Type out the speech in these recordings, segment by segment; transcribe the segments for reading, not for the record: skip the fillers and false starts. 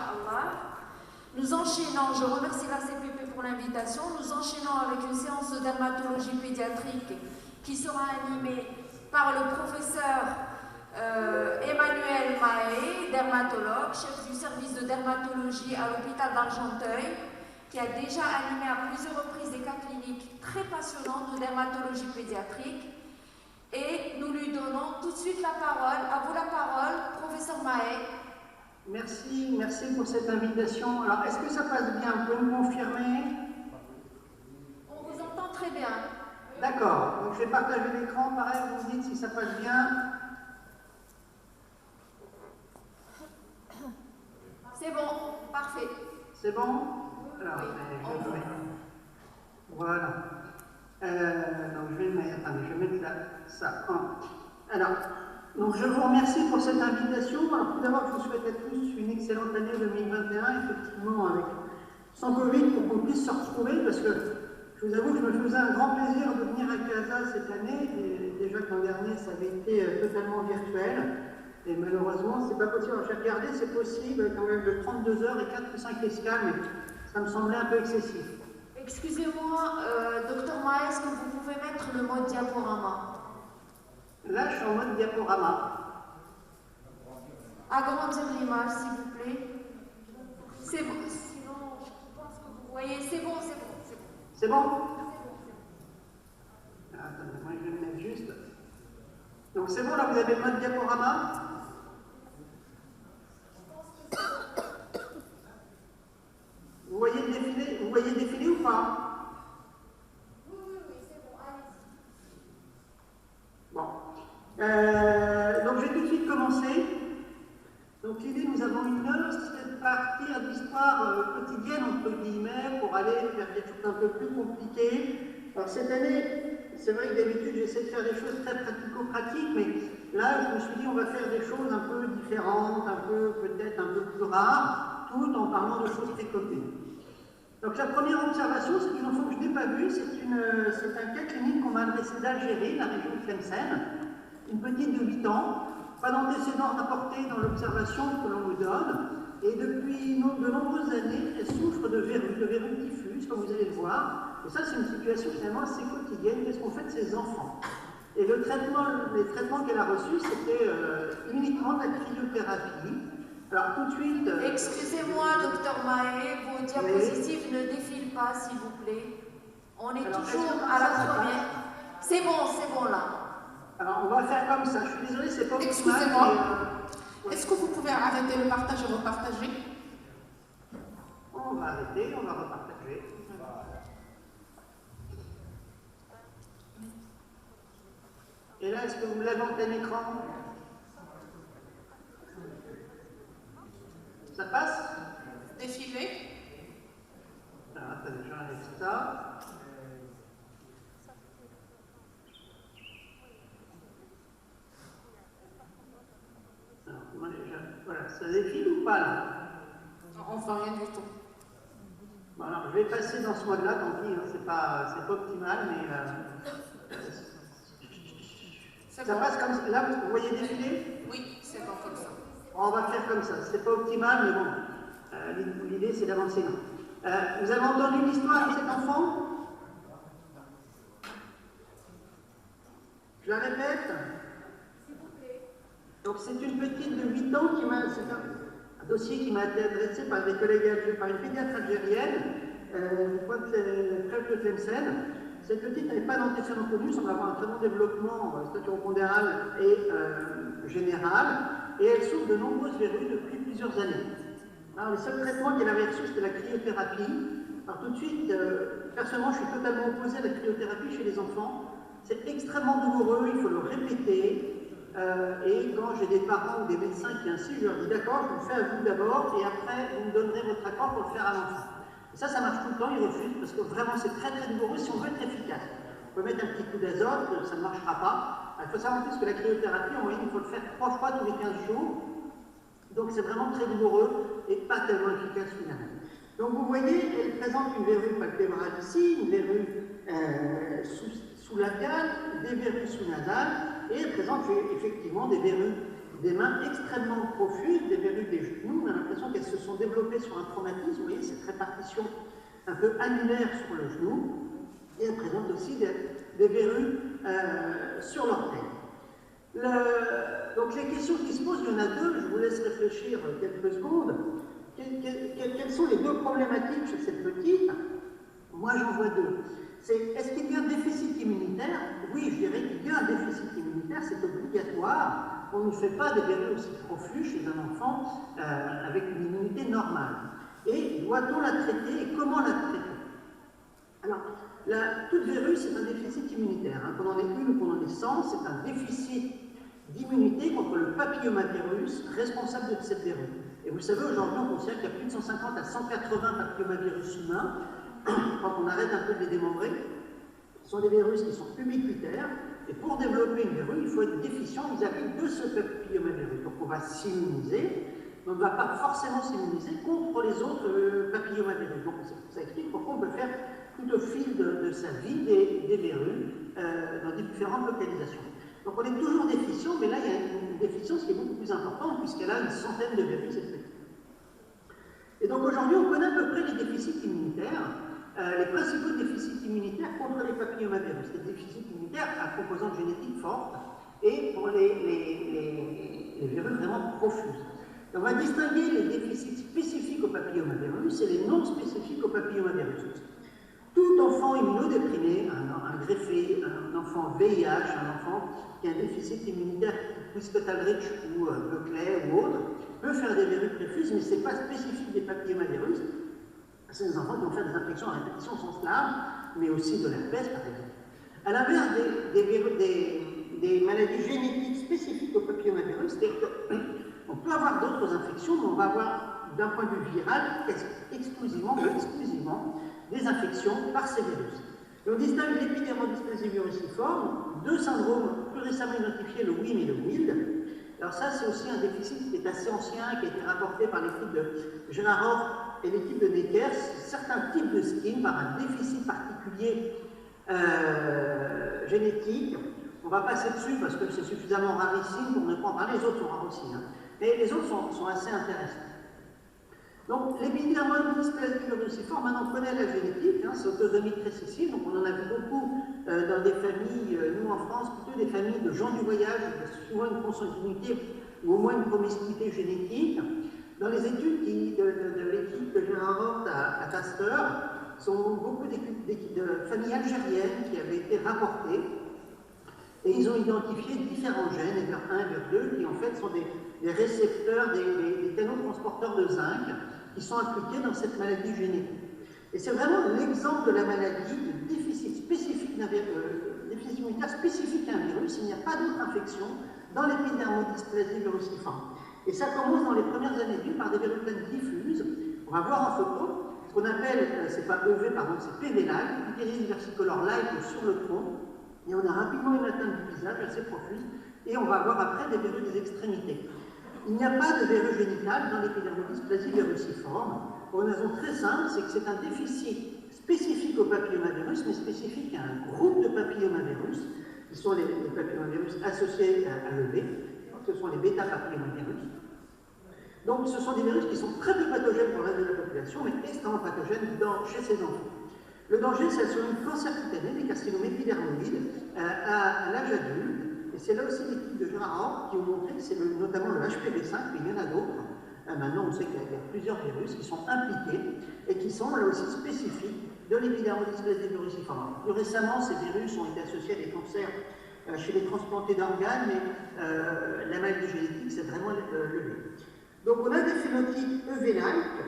Inch'Allah. Nous enchaînons, je remercie la CPP pour l'invitation, nous enchaînons avec une séance de dermatologie pédiatrique qui sera animée par le professeur Emmanuel Mahé, dermatologue, chef du service de dermatologie à l'hôpital d'Argenteuil, qui a déjà animé à plusieurs reprises des cas cliniques très passionnants de dermatologie pédiatrique. Et nous lui donnons tout de suite la parole. À vous la parole, professeur Mahé. Merci pour cette invitation. Alors, est-ce que ça passe bien? Vous pouvez me confirmer? On vous entend très bien. D'accord. Donc, je vais partager l'écran. Pareil, vous me dites si ça passe bien. C'est bon, parfait. C'est bon? Alors, Oui. Voilà. Donc, je vais mettre là, ça. Alors, donc je vous remercie pour cette invitation. Alors, tout d'abord, je vous souhaite à tous une excellente année 2021, effectivement, sans Covid, pour qu'on puisse se retrouver, parce que je vous avoue que je me faisais un grand plaisir de venir à Casa cette année, et déjà que l'an dernier, ça avait été totalement virtuel, et malheureusement, c'est pas possible. Alors, j'ai regardé, c'est possible, quand même, de 32 heures et 4 ou 5 escales, mais ça me semblait un peu excessif. Excusez-moi, docteur Mahé, est-ce que vous pouvez mettre le mode diaporama? Là, je suis en mode diaporama. Agrandir l'image, s'il vous plaît. C'est bon, sinon, je pense que vous voyez. C'est bon. C'est bon? Attendez, moi je vais le mettre juste. Donc c'est bon, là, vous avez le mode diaporama? Vous voyez défiler ou pas? C'est bon, allez-y. Bon. Donc je vais tout de suite commencer. Donc l'idée, nous avons une heure, c'est de partir d'histoire quotidienne, entre guillemets, pour aller vers des choses un peu plus compliquées. Alors cette année, c'est vrai que d'habitude, j'essaie de faire des choses très pratico-pratiques, mais là, je me suis dit, on va faire des choses un peu différentes, peut-être un peu plus rares, tout en parlant de choses très communes. Donc la première observation, c'est une enfant que je n'ai pas vue, c'est un cas clinique qu'on m'a adressé d'Algérie, la région de Tlemcen, une petite de 8 ans, pas d'antécédents rapportés dans l'observation que l'on nous donne, et depuis de nombreuses années, elle souffre de verrues diffuses, comme vous allez le voir, et ça c'est une situation finalement assez quotidienne. Qu'est-ce qu'on fait de ces enfants? Et les traitements qu'elle a reçus, c'était uniquement de la cryothérapie. Alors tout de suite... Excusez-moi, docteur Mahé, vos diapositives ne défilent pas, s'il vous plaît. On est toujours à la première. C'est bon là. Alors on va faire comme ça. Je suis désolé, c'est pas optimal. Excusez-moi. Est-ce que vous pouvez arrêter le partage et repartager? On va arrêter, on va repartager. Et là, est-ce que vous l'avez en plein écran? Ça passe? Défiler. Alors, attendez, j'enlève ça. Alors, voilà, ça défile ou pas là? On ne fait rien du tout. Bon, alors, je vais passer dans ce mode-là, tant pis, hein, c'est pas optimal, mais... ça passe comme ça. Là, vous voyez défiler? Oui, c'est bon comme ça. On va faire comme ça. C'est pas optimal, mais bon, l'idée c'est d'avancer. Vous avez entendu l'histoire de cet enfant? Je la répète. Donc c'est une petite de 8 ans c'est un dossier qui m'a été adressé par des collègues par une pédiatre algérienne, je crois que c'est près de Tlemcen. Cette petite n'avait pas d'antécédents connus, semble avoir un très bon développement staturo-pondéral et général, et elle souffre de nombreuses verrues depuis plusieurs années. Alors, le seul traitement qu'elle avait reçu, c'était la cryothérapie. Alors tout de suite, personnellement, je suis totalement opposé à la cryothérapie chez les enfants. C'est extrêmement douloureux, il faut le répéter. Et quand j'ai des parents ou des médecins qui insistent, je leur dis d'accord, je vous le fais à vous d'abord, et après, vous me donnerez votre accord pour le faire à l'enfant. Et ça marche tout le temps, ils refusent, parce que vraiment, c'est très douloureux si on veut être efficace. On peut mettre un petit coup d'azote, ça ne marchera pas. Il faut savoir en plus que la cryothérapie, en moyenne, il faut le faire 3 fois tous les 15 jours. Donc c'est vraiment très douloureux et pas tellement efficace finalement. Donc vous voyez, elle présente une verrue palpébrale ici, une verrue sous-labiale, des verrues sous-nasales, et elle présente effectivement des verrues des mains extrêmement profuses, des verrues des genoux. On a l'impression qu'elles se sont développées développée sur un traumatisme, vous voyez, cette répartition un peu annulaire sur le genou, et elle présente aussi des verrues sur l'orteil. Donc les questions qui se posent, il y en a deux, je vous laisse réfléchir quelques secondes. Quelles sont les deux problématiques chez cette petite? Moi j'en vois deux. C'est est-ce qu'il y a un déficit immunitaire? Oui, je dirais qu'il y a un déficit immunitaire, c'est obligatoire. On ne fait pas des verrues aussi profuses chez un enfant avec une immunité normale. Et doit-on la traiter et comment la traiter? Alors, toute verrue, c'est un déficit immunitaire. Hein. Qu'on en ait une ou qu'on en ait 100, c'est un déficit d'immunité contre le papillomavirus responsable de cette verrue. Et vous savez, aujourd'hui, on considère qu'il y a plus de 150 à 180 papillomavirus humains. Quand on arrête un peu de les démembrer, ce sont des virus qui sont ubiquitaires. Et pour développer une verrue, il faut être déficient vis-à-vis de ce papillomavirus. Donc on va s'immuniser, mais on ne va pas forcément s'immuniser contre les autres papillomavirus. Donc ça explique pourquoi on peut faire tout au fil de sa vie des verrues dans différentes localisations. Donc on est toujours déficient, mais là il y a une déficience qui est beaucoup plus importante puisqu'elle a une centaine de verrues, cette petite. Et donc aujourd'hui on connaît à peu près les déficits immunitaires, les principaux déficits immunitaires contre les papillomavirus, les déficits immunitaires à composante génétique forte et pour les verrues vraiment profuses. Et on va distinguer les déficits spécifiques au papillomavirus et les non spécifiques au papillomavirus. Tout enfant immunodéprimé, un greffé, un enfant VIH, un enfant qui a un déficit immunitaire Wiskott-Aldrich ou Buckley ou autre, peut faire des verrues préfuses, mais ce n'est pas spécifique des papillomavirus. C'est des enfants qui vont faire des infections à répétition au sens large, mais aussi de l'herpès, par exemple. À l'inverse des maladies génétiques spécifiques au papillomavirus, c'est-à-dire qu'on peut avoir d'autres infections, mais on va avoir, d'un point de vue viral, exclusivement des infections par ces virus. Et on distingue l'épidermodysplasie viruciforme, deux syndromes plus récemment identifiés, le WIM et le WILD. Alors ça, c'est aussi un déficit qui est assez ancien, qui a été rapporté par l'équipe de Gérard Orff et l'équipe de Neckers. Certains types de skin, par un déficit particulier génétique. On va passer dessus parce que c'est suffisamment rarissime pour ne pas en parler. Les autres sont rares aussi, hein. Mais les autres sont assez intéressants. Donc, l'épidermodysplasie viruciforme, maintenant on connaît la génétique, hein, c'est autosomique récessive, donc on en a vu beaucoup dans des familles, nous en France, plutôt des familles de gens du voyage, souvent une consanguinité ou au moins une promiscuité génétique. Dans les études de l'équipe de Gérard Orff à Pasteur, sont beaucoup d'équipes de familles algériennes qui avaient été rapportées, et ils ont identifié différents gènes, EGR1, EGR2, qui en fait sont des récepteurs, des canaux transporteurs de zinc, qui sont impliqués dans cette maladie génétique. Et c'est vraiment l'exemple de la maladie de déficit spécifique déficit immunitaire spécifique à un virus. Il n'y a pas d'autre infection dans l'épidermodysplasie viruciforme. Et ça commence dans les premières années de vie par des verrucales diffuses. On va voir en photo ce qu'on appelle, c'est pas EV, pardon, c'est PV-like, Pityriasis versicolor light sur le tronc. Et on a rapidement une atteinte du visage assez profuse. Et on va voir après des verrues des extrémités. Il n'y a pas de verrue génitale dans l'épidermodysplasie viruciforme, pour une raison très simple, c'est que c'est un déficit spécifique au papillomavirus, mais spécifique à un groupe de papillomavirus, qui sont les papillomavirus associés à l'EV, ce sont les bêta-papillomavirus. Donc ce sont des virus qui sont très peu pathogènes pour le reste de la population, mais extrêmement pathogènes chez ces enfants. Le danger, c'est sur une cancer cutané, des carcinomes épidermoïdes à l'âge adulte. Et c'est là aussi l'équipe de Gérard Orff qui ont montré que c'est notamment le HPV5, mais il y en a d'autres. Maintenant, on sait qu'il y a plusieurs virus qui sont impliqués et qui sont là aussi spécifiques de l'épidermodysplasie viruciforme. Plus récemment, ces virus ont été associés à des cancers chez les transplantés d'organes, mais la maladie génétique, c'est vraiment levé. Donc, on a des phénotypes EV-like.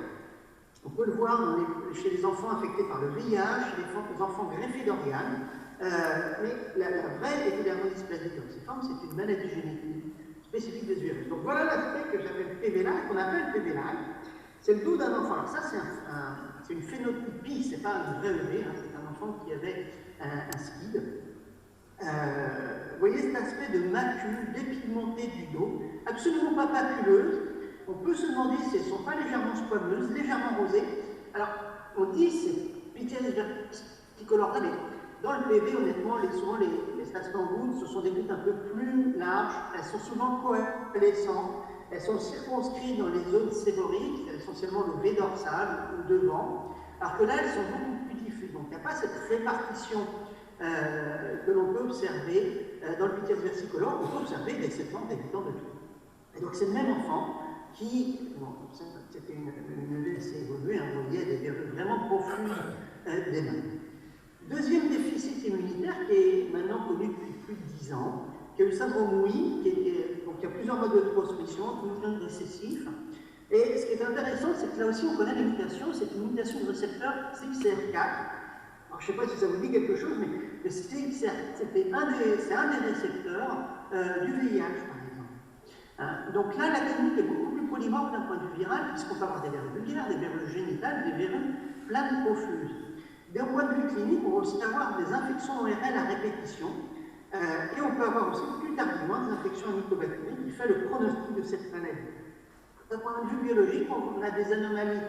On peut le voir chez les enfants infectés par le VIH, chez les enfants greffés d'organes. Mais la vraie épidermodysplasie viruciforme, c'est une maladie génétique spécifique des virus. Donc voilà l'aspect que j'appelle PV-like, qu'on appelle PV-like. C'est le dos d'un enfant. Alors ça, c'est une phénotypie, c'est pas un vrai EV, hein, c'est un enfant qui avait un SCID. Vous voyez cet aspect de macule dépigmentée du dos, absolument pas papuleuse. On peut se demander si elles ne sont pas légèrement squameuses, légèrement rosées. Alors, on dit c'est Pityriasis versicolor, mais dans le PV, honnêtement, souvent les stations gouttes, ce sont des gouttes un peu plus larges, elles sont souvent coalescentes, elles sont circonscrites dans les zones sévoriques, essentiellement le V dorsal ou devant, alors que là, elles sont beaucoup plus diffuses. Donc, il n'y a pas cette répartition que l'on peut observer dans le pithias versicolore. On peut observer des 7 ans, des 8 ans de tout. Et donc, c'est le même enfant qui, bon, c'était une vie assez évoluée, hein, vous voyez, des verrues vraiment profondes des mains. Deuxième déficit immunitaire qui est maintenant connu depuis plus de 10 ans, qui est le syndrome Wii, donc il y a plusieurs modes de transmission, tout récessif. Et ce qui est intéressant, c'est que là aussi on connaît la mutation, c'est une mutation de récepteur CXCR4. Alors je ne sais pas si ça vous dit quelque chose, mais le CXCR4, c'est un des récepteurs du VIH, par exemple. Donc là, la clinique est beaucoup plus polymorphe d'un point de vue viral, puisqu'on peut avoir des verrues vulgaires, des verrues génitales, des verrues planes profuses. D'un point de vue clinique, on va aussi avoir des infections ORL à répétition, et on peut avoir aussi plus tardivement des infections à mycobactéries qui fait le pronostic de cette maladie. D'un point de vue biologique, on a des anomalies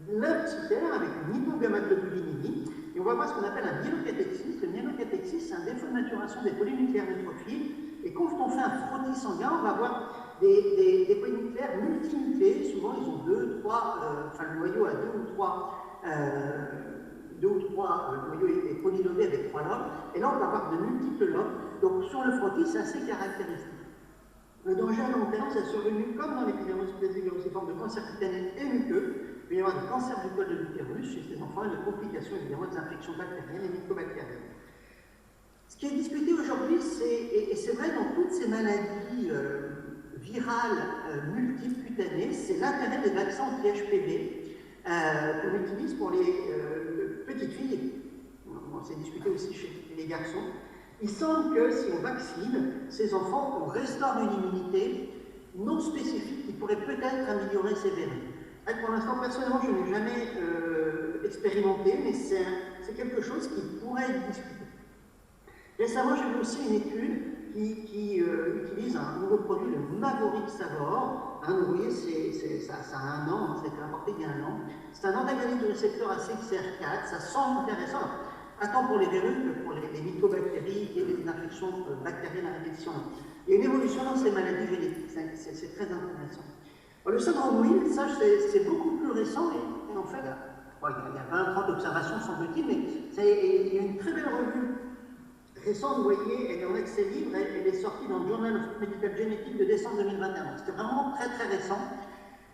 lymphocytaires avec une hypogammaglobulinémie, et on va voir ce qu'on appelle un myélocatéxis. Le myélocatéxis, c'est un défaut de maturation des polynucléaires neutrophiles, et quand on fait un frottis sanguin, on va avoir des polynucléaires multinucléés. Souvent, ils ont 2, 3, enfin le noyau a 2 ou 3 le noyau est polylobé avec 3 lobes, et là on va avoir de multiples lobes. Donc sur le frottis, c'est assez caractéristique. Le danger à long terme, c'est survenu comme dans l'épidermolyse sous forme de cancer cutané et muqueux. Il peut y avoir des cancers du col de l'utérus chez ces enfants et de complications évidemment des infections bactériennes et mycobactériennes. Ce qui est discuté aujourd'hui, et c'est vrai dans toutes ces maladies virales multiples cutanées, c'est l'intérêt des vaccins anti-HPV qu'on utilise pour les petites filles. On s'est discuté aussi chez les garçons. Il semble que si on vaccine ces enfants, on restaure une immunité non spécifique qui pourrait peut-être améliorer ces verrues. Pour l'instant, personnellement, je n'ai jamais expérimenté, mais c'est quelque chose qui pourrait être discuté. Récemment, j'ai vu aussi une étude qui utilise un nouveau produit, le Mavorixavor. Vous voyez, ça a 1 an, ça a été importé il y a 1 an. C'est un antagoniste du récepteur ACXR4, ça semble intéressant. Tant pour les verrues que pour les mycobactéries et les infections bactériennes à répétition. Il y a une évolution dans ces maladies génétiques, c'est très intéressant. Alors, le syndrome Wii, ça c'est beaucoup plus récent, et en fait, il y a 20-30 observations semble-t-il, mais il y a une très belle revue récente, vous voyez, elle est en accès libre, elle est sortie dans le Journal of Medical Genetics de décembre 2021. C'était vraiment très très récent.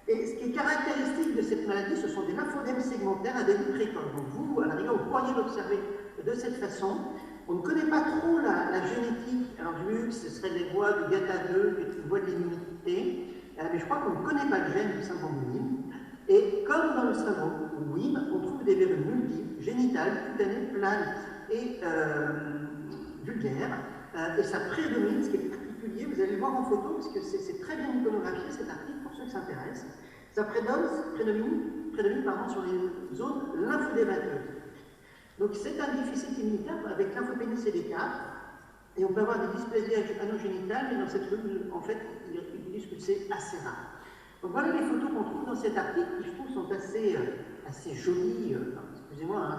Et ce qui est caractéristique de cette maladie, ce sont des lymphodèmes segmentaires à début précoce. Donc vous, à la rigueur, vous pourriez l'observer de cette façon. On ne connaît pas trop la génétique. Alors du luxe, ce serait les voies du GATA2, qui est une voie de l'immunité. Mais je crois qu'on ne connaît pas le gène du syndrome WIM. Et comme dans le syndrome WIM, on trouve des verrues multiples, génitales, cutanées, planes et vulgaires. Et ça prédomine, ce qui est particulier, vous allez le voir en photo, parce que c'est très bien iconographié cet article pour ceux qui s'intéressent. Ça prédomine sur les zones lymphodémateuses. Donc c'est un déficit immunitaire avec lymphopénie CD4, et on peut avoir des dysplasies anogénitales, mais dans cette revue, en fait, ils disent que c'est assez rare. Donc voilà les photos qu'on trouve dans cet article, qui je trouve sont assez jolies. Excusez-moi, hein,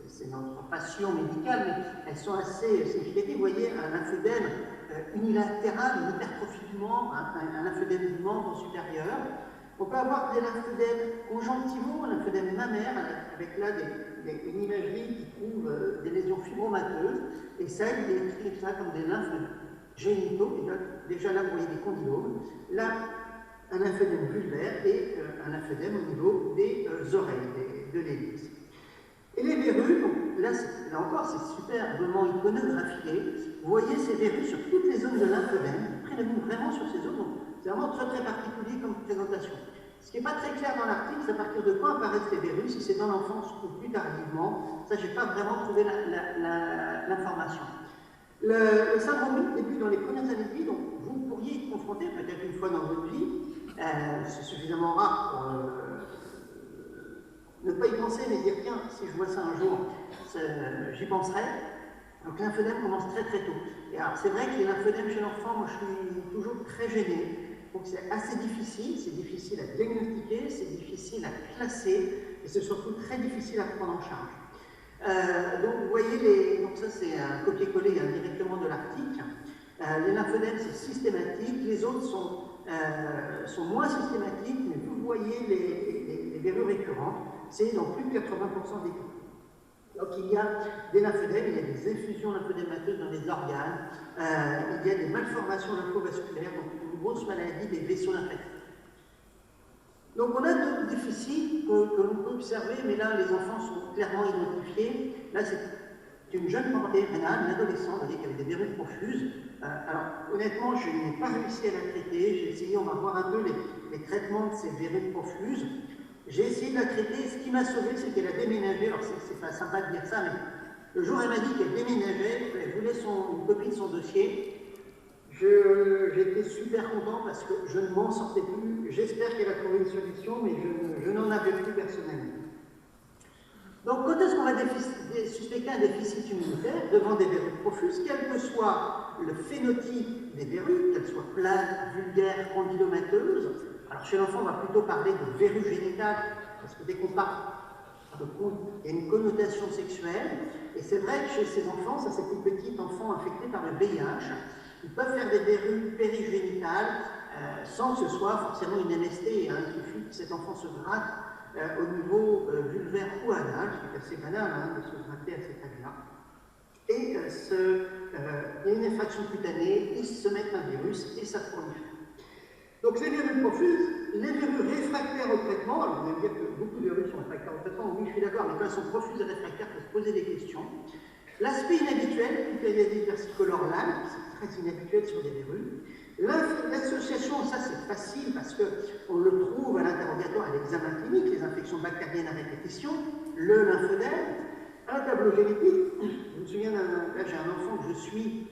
c'est notre passion médicale, mais elles sont assez significatives. Vous voyez un lymphodème unilatéral, une hypertrophie du membre, un lymphodème du membre supérieur. On peut avoir des lymphodèmes conjonctivaux, un lymphodème mammaire, avec là une imagerie qui trouve des lésions fibromateuses, et ça, il décrit ça comme des lymphes génitaux, et là, déjà là, vous voyez des condylomes, là, un lymphodème vulvaire et un lymphodème au niveau des oreilles, de l'hélice. Et les verrues, donc, là encore, c'est superbement iconographié. Vous voyez ces verrues sur toutes les zones de lymphodème, prédominent vraiment sur ces zones, donc c'est vraiment très très particulier comme présentation. Ce qui n'est pas très clair dans l'article, c'est à partir de quoi apparaissent les verrues, si c'est dans l'enfance ou plus tardivement. Ça, je n'ai pas vraiment trouvé l'information. Le syndrome débute dans les premières années de vie, donc vous pourriez y confronter peut-être une fois dans votre vie. C'est suffisamment rare pour ne pas y penser, mais dire tiens, si je vois ça un jour, j'y penserai. Donc lymphodème commence très très tôt. Et alors c'est vrai que les lymphodèmes chez l'enfant, moi je suis toujours très gêné. Donc c'est assez difficile, c'est difficile à diagnostiquer, c'est difficile à classer, et c'est surtout très difficile à prendre en charge. Donc vous voyez, donc ça c'est un copier-coller directement de l'article. Les lymphodèmes c'est systématique, les autres sont sont moins systématiques, mais vous voyez les verrues récurrentes, c'est dans plus de 80% des cas. Donc il y a des lymphœdèmes, il y a des effusions lymphodémateuses dans les organes, il y a des malformations lymphovasculaires, donc une grosse maladie des vaisseaux lymphatiques. Donc on a d'autres déficits que l'on peut observer, mais là les enfants sont clairement identifiés. Là c'est une jeune portée rénale, une adolescente, qui avait des verrues profuses. Alors honnêtement, je n'ai pas réussi à la traiter. J'ai essayé, on va voir un peu les traitements de ces verrues profuses. J'ai essayé de la traiter. Ce qui m'a sauvé, c'est qu'elle a déménagé. Alors c'est pas sympa de dire ça, mais le jour où elle m'a dit qu'elle déménageait, elle voulait une copie de son dossier. J'étais super content parce que je ne m'en sortais plus. J'espère qu'elle a trouvé une solution, mais je n'en avais plus personnellement. Donc, quand est-ce qu'on va suspecter un déficit immunitaire devant des verrues profuses, quel que soit le phénotype des verrues, qu'elles soient planes, vulgaires, condylomateuses? Alors, chez l'enfant, on va plutôt parler de verrues génitales, parce que dès qu'on parle de coude, il y a une connotation sexuelle. Et c'est vrai que chez ces enfants, ça c'est des petits enfants infectés par le VIH, ils peuvent faire des verrues périgénitales sans que ce soit forcément une MST. Il suffit que cet enfant se gratte au niveau vulvaire ou anal, ce qui est assez banal de se gratter à cet âge-là. Et il y a une infraction cutanée, ils se mettent un virus et ça prolifère. Donc ces verrues profuses, les verrues réfractaires au traitement, alors vous allez me dire que beaucoup de verrues sont réfractaires au traitement, oui je suis d'accord, mais quand elles sont profuses et réfractaires, il faut se poser des questions. L'aspect inhabituel, putailladie versicolore lame, c'est très inhabituel sur des verrues. L'association, ça c'est facile parce qu'on le trouve à l'interrogatoire à l'examen clinique, les infections bactériennes à répétition, le lymphodème, un tableau génétique. Je me souviens, là j'ai un enfant que je suis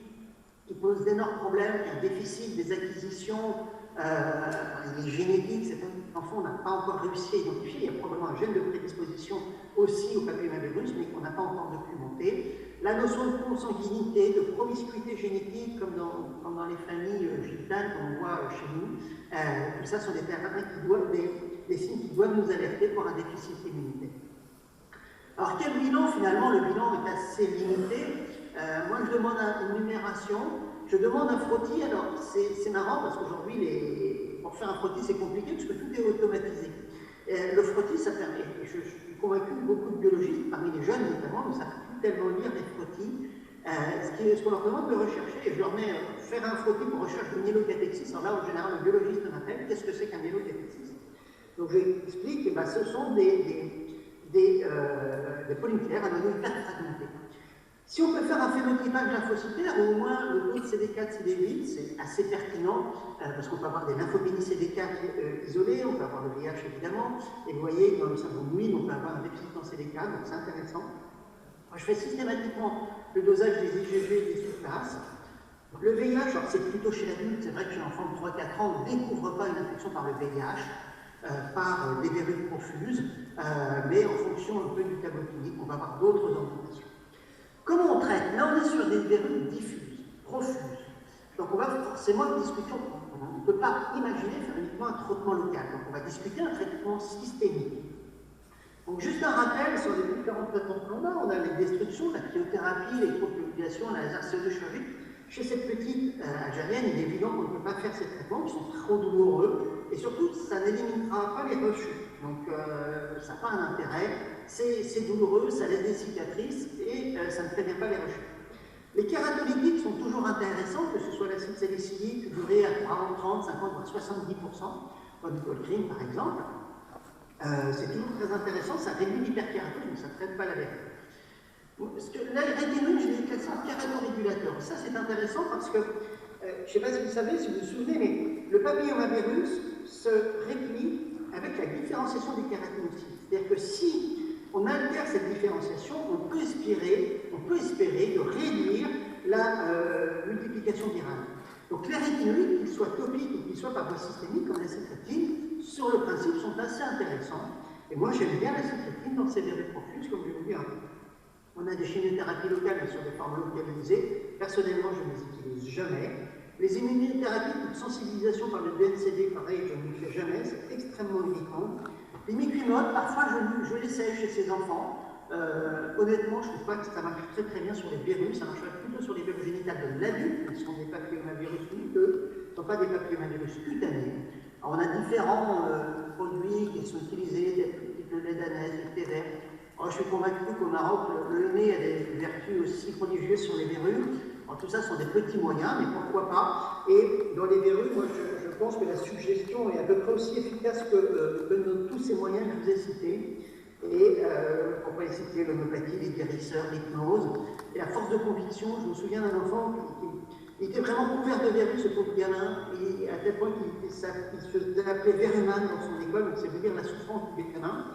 qui pose d'énormes problèmes, qui a un déficit des acquisitions, il est génétique, cet enfant n'a pas encore réussi à identifier, il y a probablement un gène de prédisposition aussi au papillomavirus, mais qu'on n'a pas encore documenté. La notion de consanguinité, de promiscuité génétique, comme dans les familles gitanes qu'on voit chez nous, tout ça sont des des signes qui doivent nous alerter pour un déficit immunitaire. Alors quel bilan finalement? Le bilan est assez limité. Moi je demande une numération, je demande un frottis. Alors c'est marrant parce qu'aujourd'hui pour faire un frottis c'est compliqué parce que tout est automatisé. Le frottis ça permet, je suis convaincu que beaucoup de biologistes, parmi les jeunes notamment, ne savent plus tellement lire des frottis. Ce qu'on leur demande de rechercher, et je leur mets faire un frottis pour recherche de myélocatexis. Alors là en général le biologiste m'appelle, qu'est-ce que c'est qu'un myélocatexis? Donc j'explique que ce sont des polynucléaires anonymes fragmentés. Si on peut faire un phénotypage lymphocytaire, au moins le taux de CD4, CD8, c'est assez pertinent, parce qu'on peut avoir des lymphopénies CD4 isolées, on peut avoir le VIH évidemment, et vous voyez, dans le syndrome Wien, on peut avoir un déficit en CD4, donc c'est intéressant. Moi, je fais systématiquement le dosage des IgG et des sous-classes. Le VIH, c'est plutôt chez l'adulte, c'est vrai que chez l'enfant de 3-4 ans, on ne découvre pas une infection par le VIH, par des verrues profuses, mais en fonction un peu du tableau clinique, on va avoir d'autres orientations. Comment on traite? Là, on est sur des verrues diffuses, profuses. Donc, on va forcément une discussion. On ne peut pas imaginer faire uniquement un traitement local. Donc, on va discuter un traitement systémique. Donc, juste un rappel sur les différents traitements qu'on a. On a les destructions, la cryothérapie, l'électrocoagulation, la laser chirurgie. Chez cette petite Algérienne, il est évident qu'on ne peut pas faire ces traitements qui sont trop douloureux. Et surtout, ça n'éliminera pas les rechutes. Donc, ça n'a pas un intérêt. C'est douloureux, ça laisse des cicatrices et ça ne prévient pas les rechutes. Les kératolytiques sont toujours intéressants, que ce soit l'acide salicylique, duré à 40, 30, 50, voire 70%, comme le colcrine par exemple. C'est toujours très intéressant, ça réduit l'hyperkératose, mais ça ne traite pas la verrue. La rétinine, je l'ai classé en kératorégulateur. Ça, c'est intéressant parce que, je ne sais pas si vous savez, si vous vous souvenez, mais le papillomavirus se réplie avec la différenciation des kératinocytes. C'est-à-dire que si on altère cette différenciation, on peut espérer de réduire la multiplication virale. Donc les rétinoïdes, qu'ils soient topiques ou qu'ils soient par voie systémique, comme la citrépine, sur le principe, sont assez intéressants. Et moi, j'aime bien la citrépine dans ces verrues profuses, comme je vais vous dire. On a des chimiothérapies locales, mais sur des formes localisées. Personnellement, je ne les utilise jamais. Les immunothérapies de sensibilisation par le DNCD, pareil, je ne le fais jamais, c'est extrêmement irritant. Les micrimodes, parfois je l'essaie chez ces enfants. Honnêtement, je ne trouve pas que ça marche très bien sur les verrues, ça marcherait plutôt sur les verrues génitales de l'adulte, qui sont des papillomavirus uniques. ne sont pas des papillomavirus cutanés. Alors, on a différents produits qui sont utilisés, des types de lait d'ânesse, du thé vert. Alors, je suis convaincu qu'au Maroc, le henné a des vertus aussi prodigieuses sur les verrues. Alors, tout ça sont des petits moyens, mais pourquoi pas. Et dans les verrues, moi, je pense que la suggestion est à peu près aussi efficace que tous ces moyens que je vous ai cités. Et on pourrait citer l'homéopathie, les guérisseurs, l'hypnose. Et la force de conviction, je me souviens d'un enfant qui était vraiment couvert de verrues, ce pauvre gamin, et à tel point qu'il se faisait appeler Verruman dans son école, donc c'est vous dire la souffrance du gamin.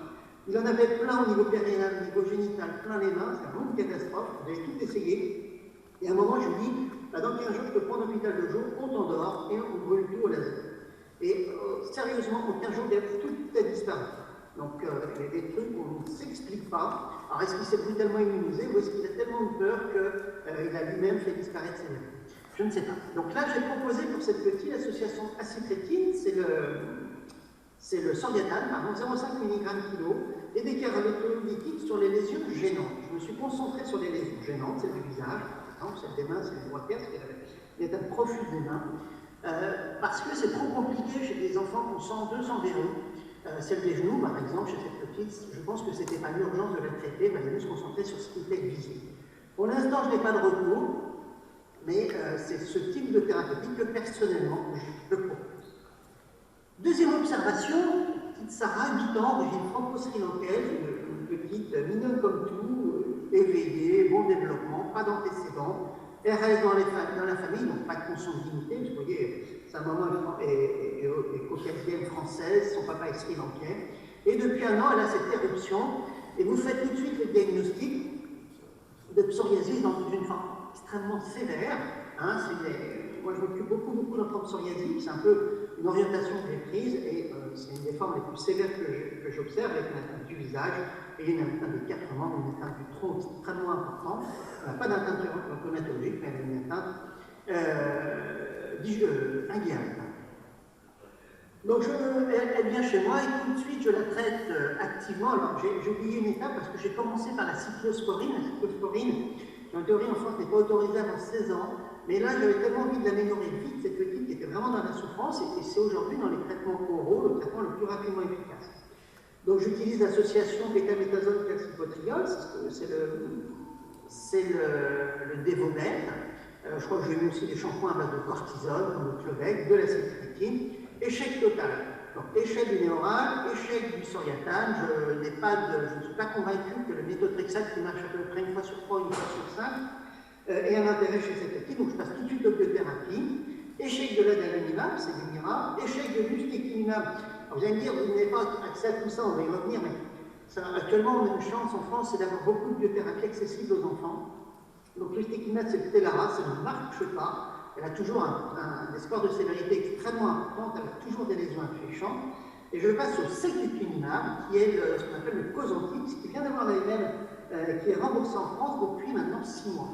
Il en avait plein au niveau périnéal, au niveau génital, plein les mains, c'est vraiment une catastrophe, j'avais tout essayé. Et à un moment, je lui dis, bah, dans 15 jours, je te prends l'hôpital de jour, on t'endort et on brûle tout au laser. Et sérieusement, en 15 jours, tout a disparu. Donc, il y a des trucs qu'on ne s'explique pas. Alors, est-ce qu'il s'est brutalement immunisé ou est-ce qu'il a tellement eu peur qu'il a lui-même fait disparaître ses verrues? Je ne sais pas. Donc là, j'ai proposé pour cette petite association acétrétine, c'est le Soriatane, pardon, 0,5 mg kg, et des caravétols liquides sur les lésions gênantes. Je me suis concentré sur les lésions gênantes, celles du visage, par exemple, celles des mains, celles du bras de terre, l'état profus des mains, parce que c'est trop compliqué chez des enfants qui ont 100, 200 verrues. Celle des genoux, par exemple, chez cette petite, je pense que ce n'était pas l'urgence de la traiter, il fallait mieux se concentrer sur ce qui était visé. Pour l'instant, je n'ai pas de recours, mais c'est ce type de thérapeutique que personnellement je propose. Deuxième observation, petite Sarah, 8 ans, origine franco-sri-lankaise, une petite mignonne comme tout, éveillée, bon développement, pas d'antécédents. Elle reste dans la famille, donc pas de consanguinité. Vous voyez, sa maman est caucasienne française, son papa est sri-lankais. Et depuis 1 an, elle a cette éruption. Et vous faites tout de suite le diagnostic de psoriasis dans une forme extrêmement sévère. Hein, moi, je m'occupe beaucoup d'enfants psoriasiques. C'est un peu une orientation que j'ai prise. Et c'est une des formes les plus sévères que j'observe, avec une atteinte du visage et une atteinte des 4 membres, une atteinte du tronc extrêmement importante. Pas d'atteinte rhumatologique, mais une atteinte inguinale. Donc elle vient chez moi et tout de suite je la traite activement. Alors j'ai oublié une étape parce que j'ai commencé par la cyclosporine. La cyclosporine, en théorie en France, n'est pas autorisée avant 16 ans. Mais là, j'avais tellement envie de l'améliorer vite, cette petite qui était vraiment dans la souffrance, et c'est aujourd'hui dans les traitements oraux le traitement le plus rapidement efficace. Donc j'utilise l'association bétaméthasone-calcipotriol, c'est le Dévomètre. Je crois que j'ai mis aussi des shampoings à base de cortisone, comme le Clovec, de l'acétrétine. Échec total. Donc échec du néoral, échec du Soriatane. Je ne suis pas convaincu que le méthotrexate qui marche à peu près 1 fois sur 3, 1 fois sur 5, ait un intérêt chez cette petite. Donc je passe tout de suite aux biothérapie. Échec de l'adalimumab, c'est du Mira. Échec de l'ustekinumab. Vous allez me dire, vous n'avez pas accès à tout ça, on va y revenir, mais actuellement, on a une chance en France, c'est d'avoir beaucoup de biothérapies accessibles aux enfants. Donc l'ustekinumab, c'est le Telara, ça ne marche pas. Elle a toujours des scores de sévérité extrêmement importants, elle a toujours des lésions infléchantes. Et je passe au secukinumab, qui est ce qu'on appelle le Cosentyx, qui vient d'avoir l'AMM, qui est remboursé en France depuis maintenant 6 mois.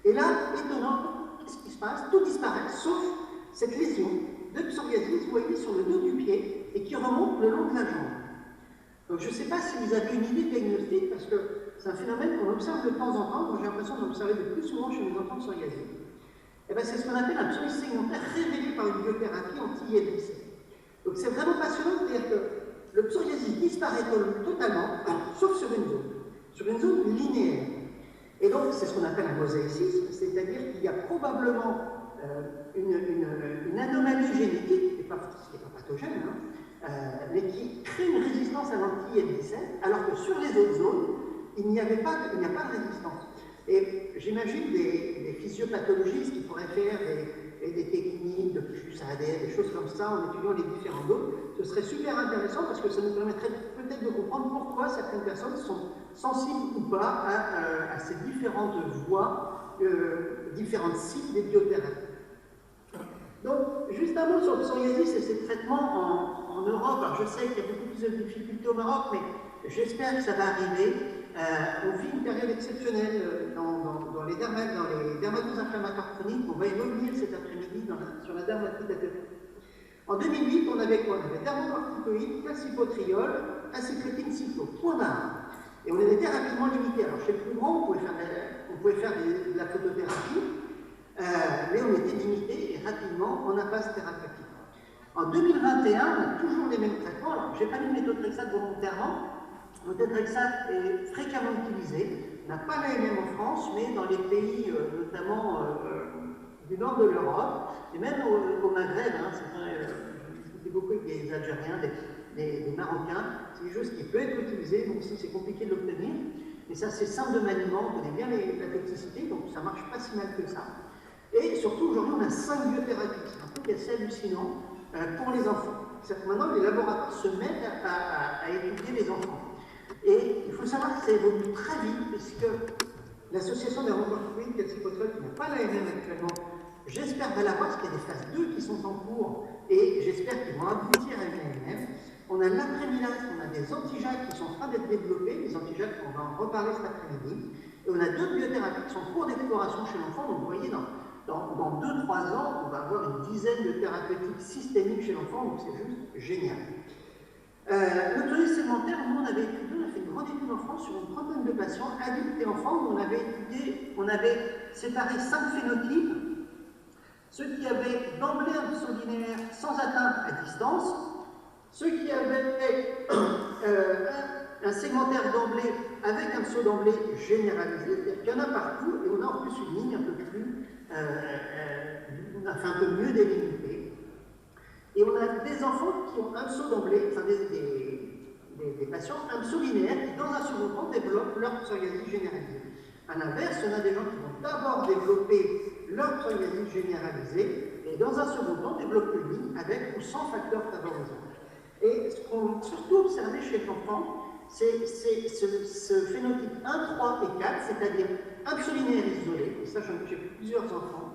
Et là, étonnant, qu'est-ce qui se passe? Tout disparaît, sauf cette lésion de psoriasis, vous voyez, sur le dos du pied, et qui remonte le long de la jambe. Donc je ne sais pas si vous avez une idée diagnostique, parce que c'est un phénomène qu'on observe de temps en temps, dont j'ai l'impression d'observer de plus souvent chez les enfants psoriasiques. Et bien c'est ce qu'on appelle un psoriasis segmentaire révélé par une biothérapie anti-IL-17. Donc c'est vraiment passionnant, c'est-à-dire que le psoriasis disparaît totalement, sauf sur une zone linéaire. Et donc c'est ce qu'on appelle un mosaïcisme, c'est-à-dire qu'il y a probablement une anomalie génétique, qui n'est pas pathogène, mais qui crée une résistance à l'anti-IL-17, alors que sur les autres zones, il n'y a pas de résistance. Et j'imagine des physiopathologiste qui pourraient faire des techniques de puces à ADN, des choses comme ça, en étudiant les différents doses. Ce serait super intéressant parce que ça nous permettrait peut-être de comprendre pourquoi certaines personnes sont sensibles ou pas à ces différentes voies, différentes cibles des biothérapies. Donc, juste un mot sur le psoriasis et ses traitements en Europe. Alors, je sais qu'il y a beaucoup plus de difficultés au Maroc, mais j'espère que ça va arriver. On vit une période exceptionnelle dans les dermatoses inflammatoires chroniques. On va y revenir cet après-midi sur la dermatite atopique. En 2008, on avait quoi? On avait dermocorticoïdes, calcipotriol, acétrétine, cyclo, point barre. Et on les était rapidement limités. Alors chez le plus grand, on pouvait faire de la photothérapie. mais on était limité et rapidement en impasse thérapeutique. En 2021, on a toujours les mêmes traitements. Alors, je n'ai pas mis le méthotrexate volontairement. Le méthotrexate est fréquemment utilisé. On n'a pas l'AMM en France, mais dans les pays, notamment du nord de l'Europe, et même au Maghreb, hein, je beaucoup avec des Algériens, des Marocains, c'est quelque chose qui peut être utilisé, donc si c'est compliqué de l'obtenir, mais ça c'est simple de maniement, on connaît bien la toxicité, donc ça marche pas si mal que ça. Et surtout aujourd'hui on a 5 biothérapies, c'est un truc assez hallucinant pour les enfants. C'est que maintenant les laboratoires se mettent à étudier les enfants. Et il faut savoir que ça évolue très vite, puisque l'association des rencontres calcipotriol qui n'a pas l'AMM actuellement, j'espère va l'avoir, parce qu'il y a des phases 2 qui sont en cours, et j'espère qu'ils vont aboutir à une AMM. On a l'après-milase, on a des antijacs qui sont en train d'être développés, des antijacs, on va en reparler cet après-midi, et on a d'autres biothérapies qui sont en cours d'exploration chez l'enfant, donc vous voyez, dans 2-3 ans, on va avoir une dizaine de thérapeutiques systémiques chez l'enfant, donc c'est juste génial. L'autonomie sédentaire, nous on avait étudié, on a fait une grande étude en France sur une trentaine de patients, adultes et enfants, où on avait séparé 5 phénotypes, ceux qui avaient d'emblée un pseudo linéaire sans atteinte à distance, ceux qui avaient un segmentaire d'emblée avec un pseudo d'emblée généralisé, c'est-à-dire qu'il y en a partout, et on a en plus une ligne un peu plus, un peu mieux délimitée. Et on a des enfants qui ont un pseudo d'emblée, enfin des patients, un pseudo linéaire qui, dans un second temps, développent leur psoriasis généralisée. À l'inverse, on a des gens qui vont d'abord développer leur psoriasis généralisée et dans un second temps développent une ligne avec ou sans facteur favorisant. Et ce qu'on a surtout observé chez l'enfant, c'est ce phénotype 1, 3 et 4, c'est-à-dire un pseudo-linéaire isolé, et ça j'ai plusieurs enfants,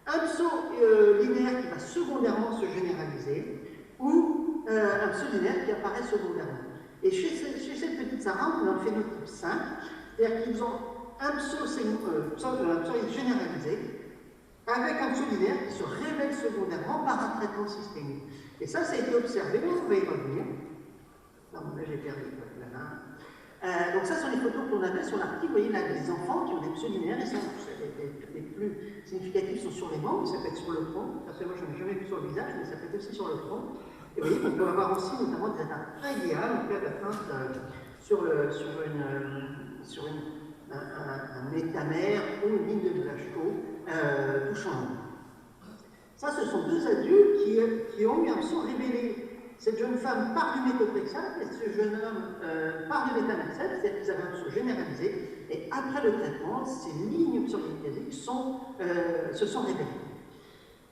un pseudo-linéaire qui va secondairement se généraliser, ou un pseudo-linéaire qui apparaît secondairement. Et chez cette petite Sarah, on a un phénotype 5, c'est-à-dire qu'ils ont un psoriasis généralisé avec un pseudo-linéaire qui se révèle secondairement par un traitement systémique. Et ça a été observé, on va y revenir. Non, là j'ai perdu la main. Donc ça sont les photos qu'on avait sur l'article. Vous voyez là des enfants qui ont des pseudo-linéaires, et ça, les plus significatifs sont sur les membres, ça peut être sur le front. Personnellement, je n'en ai jamais vu sur le visage, mais ça peut être aussi sur le front. Et vous voyez qu'on peut avoir aussi notamment des atteintes idéales, en cas d'atteinte sur un métamère ou une ligne de Blaschko touchant. Ça, ce sont 2 adultes qui ont eu un pseudo révélé. Cette jeune femme part du méthotrexate et ce jeune homme part du méthamercène, c'est-à-dire qu'ils avaient un pseudo généralisé, et après le traitement, ces lignes psoriasiques se sont révélées.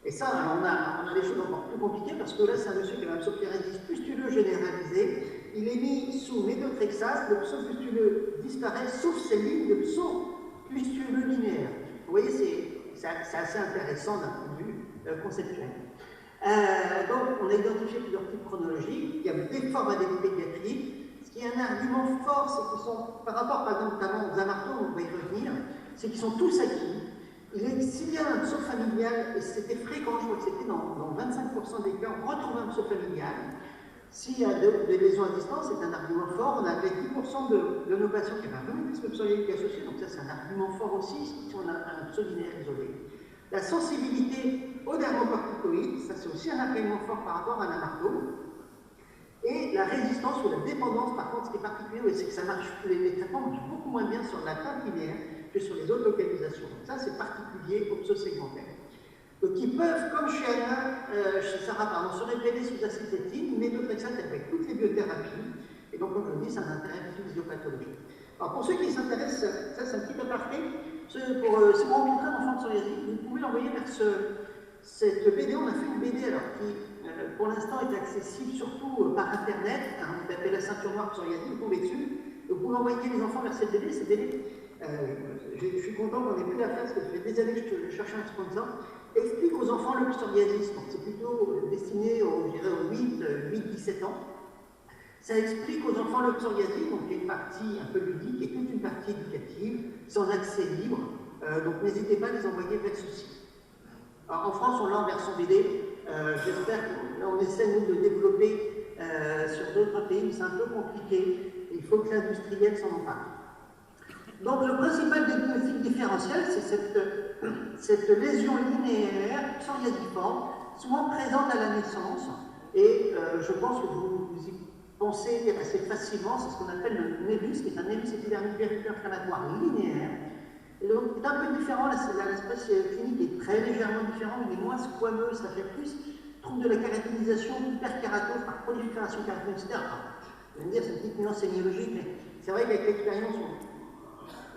Et ça, alors on a des choses encore plus compliquées, parce que là, c'est un monsieur qui a un psoriasis pustuleux généralisé. Il est mis sous méthotrexate, le pseudo-pustuleux disparaît, sauf ces lignes de pseudo-pustuleux linéaires. Vous voyez, c'est assez intéressant d'un point de vue conceptuel. Donc, on a identifié plusieurs types chronologiques. Il y a des formes ADP pédiatriques. Ce qui est un argument fort, c'est qu'ils sont, par rapport par exemple notamment aux amartos, on va y revenir, c'est qu'ils sont tous acquis. S'il y a un pseudo familial, et c'était fréquent, je crois que c'était dans 25% des cas, on retrouve un pseudo familial. S'il y a des lésions à distance, c'est un argument fort. On avait 10% de nos patients qui avaient un rhumatisme psoriatique associé, donc ça c'est un argument fort aussi si on a un pseudo-linéaire isolé. La sensibilité aux dermocorticoïdes, ça c'est aussi un argument fort par rapport à un amarto. Et la résistance ou la dépendance, par contre, ce qui est particulier, c'est que ça marche, les traitements marchent beaucoup moins bien sur la table linéaire que sur les autres localisations. Donc ça, c'est particulier aux pseudo-segmentaires. Donc ils peuvent, comme chez Anna, chez Sarah, pardon, se révéler sous acétine, méthotrexate avec toutes les biothérapies. Et donc, comme je le dis, ça a un intérêt physiopathologique. Alors, pour ceux qui s'intéressent, ça c'est un petit peu parfait. Si vous rencontrez un enfant de psoriasis, vous pouvez l'envoyer vers cette BD. On a fait une BD alors, qui, pour l'instant, est accessible surtout par Internet. Hein, vous tapez la ceinture noire psoriasis, vous tombez dessus. Vous pouvez envoyer les enfants vers cette BD. Cette BD, je suis content qu'on ait pu la faire parce que ça fait des années que je cherchais un sponsor. Explique aux enfants le psoriasis. Donc, c'est plutôt destiné aux 8-17 ans. Ça explique aux enfants le psoriasis, donc il y a une partie un peu ludique et toute une partie éducative, sans accès libre. Donc n'hésitez pas à les envoyer vers ceci. Alors, en France, on l'a en version BD. J'espère qu'on essaie nous, de le développer sur d'autres pays, mais c'est un peu compliqué. Il faut que l'industriel s'en empare. Donc le principal diagnostic différentiel, c'est cette lésion linéaire psoriasiforme, souvent présente à la naissance, et je pense que vous y pensez assez facilement, c'est ce qu'on appelle le nevus, qui est un nevus épidermique inflammatoire linéaire. Et donc c'est un peu différent, l'aspect clinique est très légèrement différent, il est moins squameux, ça fait plus trouble de la kératinisation, hyperkératose par prolifération kératinocytaire. Vous allez me dire, c'est une petite nuance sémiologique, mais c'est vrai qu'avec l'expérience,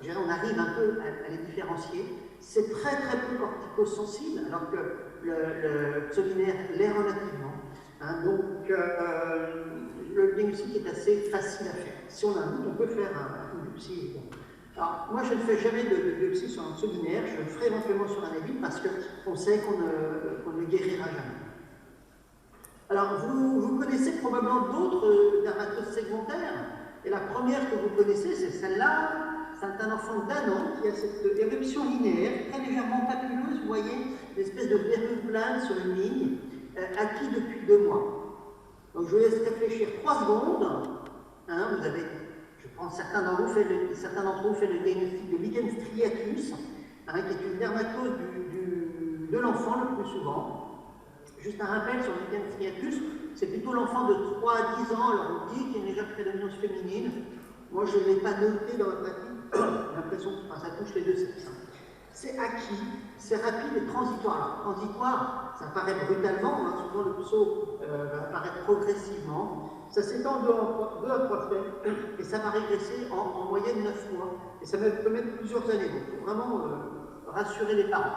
on arrive un peu à les différencier. C'est très peu corticosensible, alors que le psoriasis l'est relativement. Hein, donc, le diagnostic est assez facile à faire. Si on a un doute, on peut faire une biopsie. Alors, moi, je ne fais jamais de biopsie sur un psoriasis, je le ferai éventuellement sur un évite parce qu'on sait qu'on ne guérira jamais. Alors, vous connaissez probablement d'autres dermatoses segmentaires, et la première que vous connaissez, c'est celle-là. C'est un enfant d'1 an qui a cette éruption linéaire, très légèrement papuleuse, vous voyez, une espèce de verrue plane sur une ligne, acquis depuis 2 mois. Donc, je vous laisse réfléchir 3 secondes. Hein, vous avez, je prends certains d'entre vous fait le diagnostic de lichen striatus, hein, qui est une dermatose de l'enfant le plus souvent. Juste un rappel sur le lichen striatus, c'est plutôt l'enfant de 3 à 10 ans, alors on dit qu'il y a une légère prédominance féminine. Moi, je ne l'ai pas noté dans la pratique, j'ai l'impression que ça touche les deux sexes. C'est acquis, c'est rapide et transitoire. Alors, transitoire, ça apparaît brutalement, hein, souvent le psau va apparaître progressivement. Ça s'étend 2 à 3 semaines et ça va régresser en moyenne 9 mois. Et ça peut mettre plusieurs années, donc il faut vraiment rassurer les parents.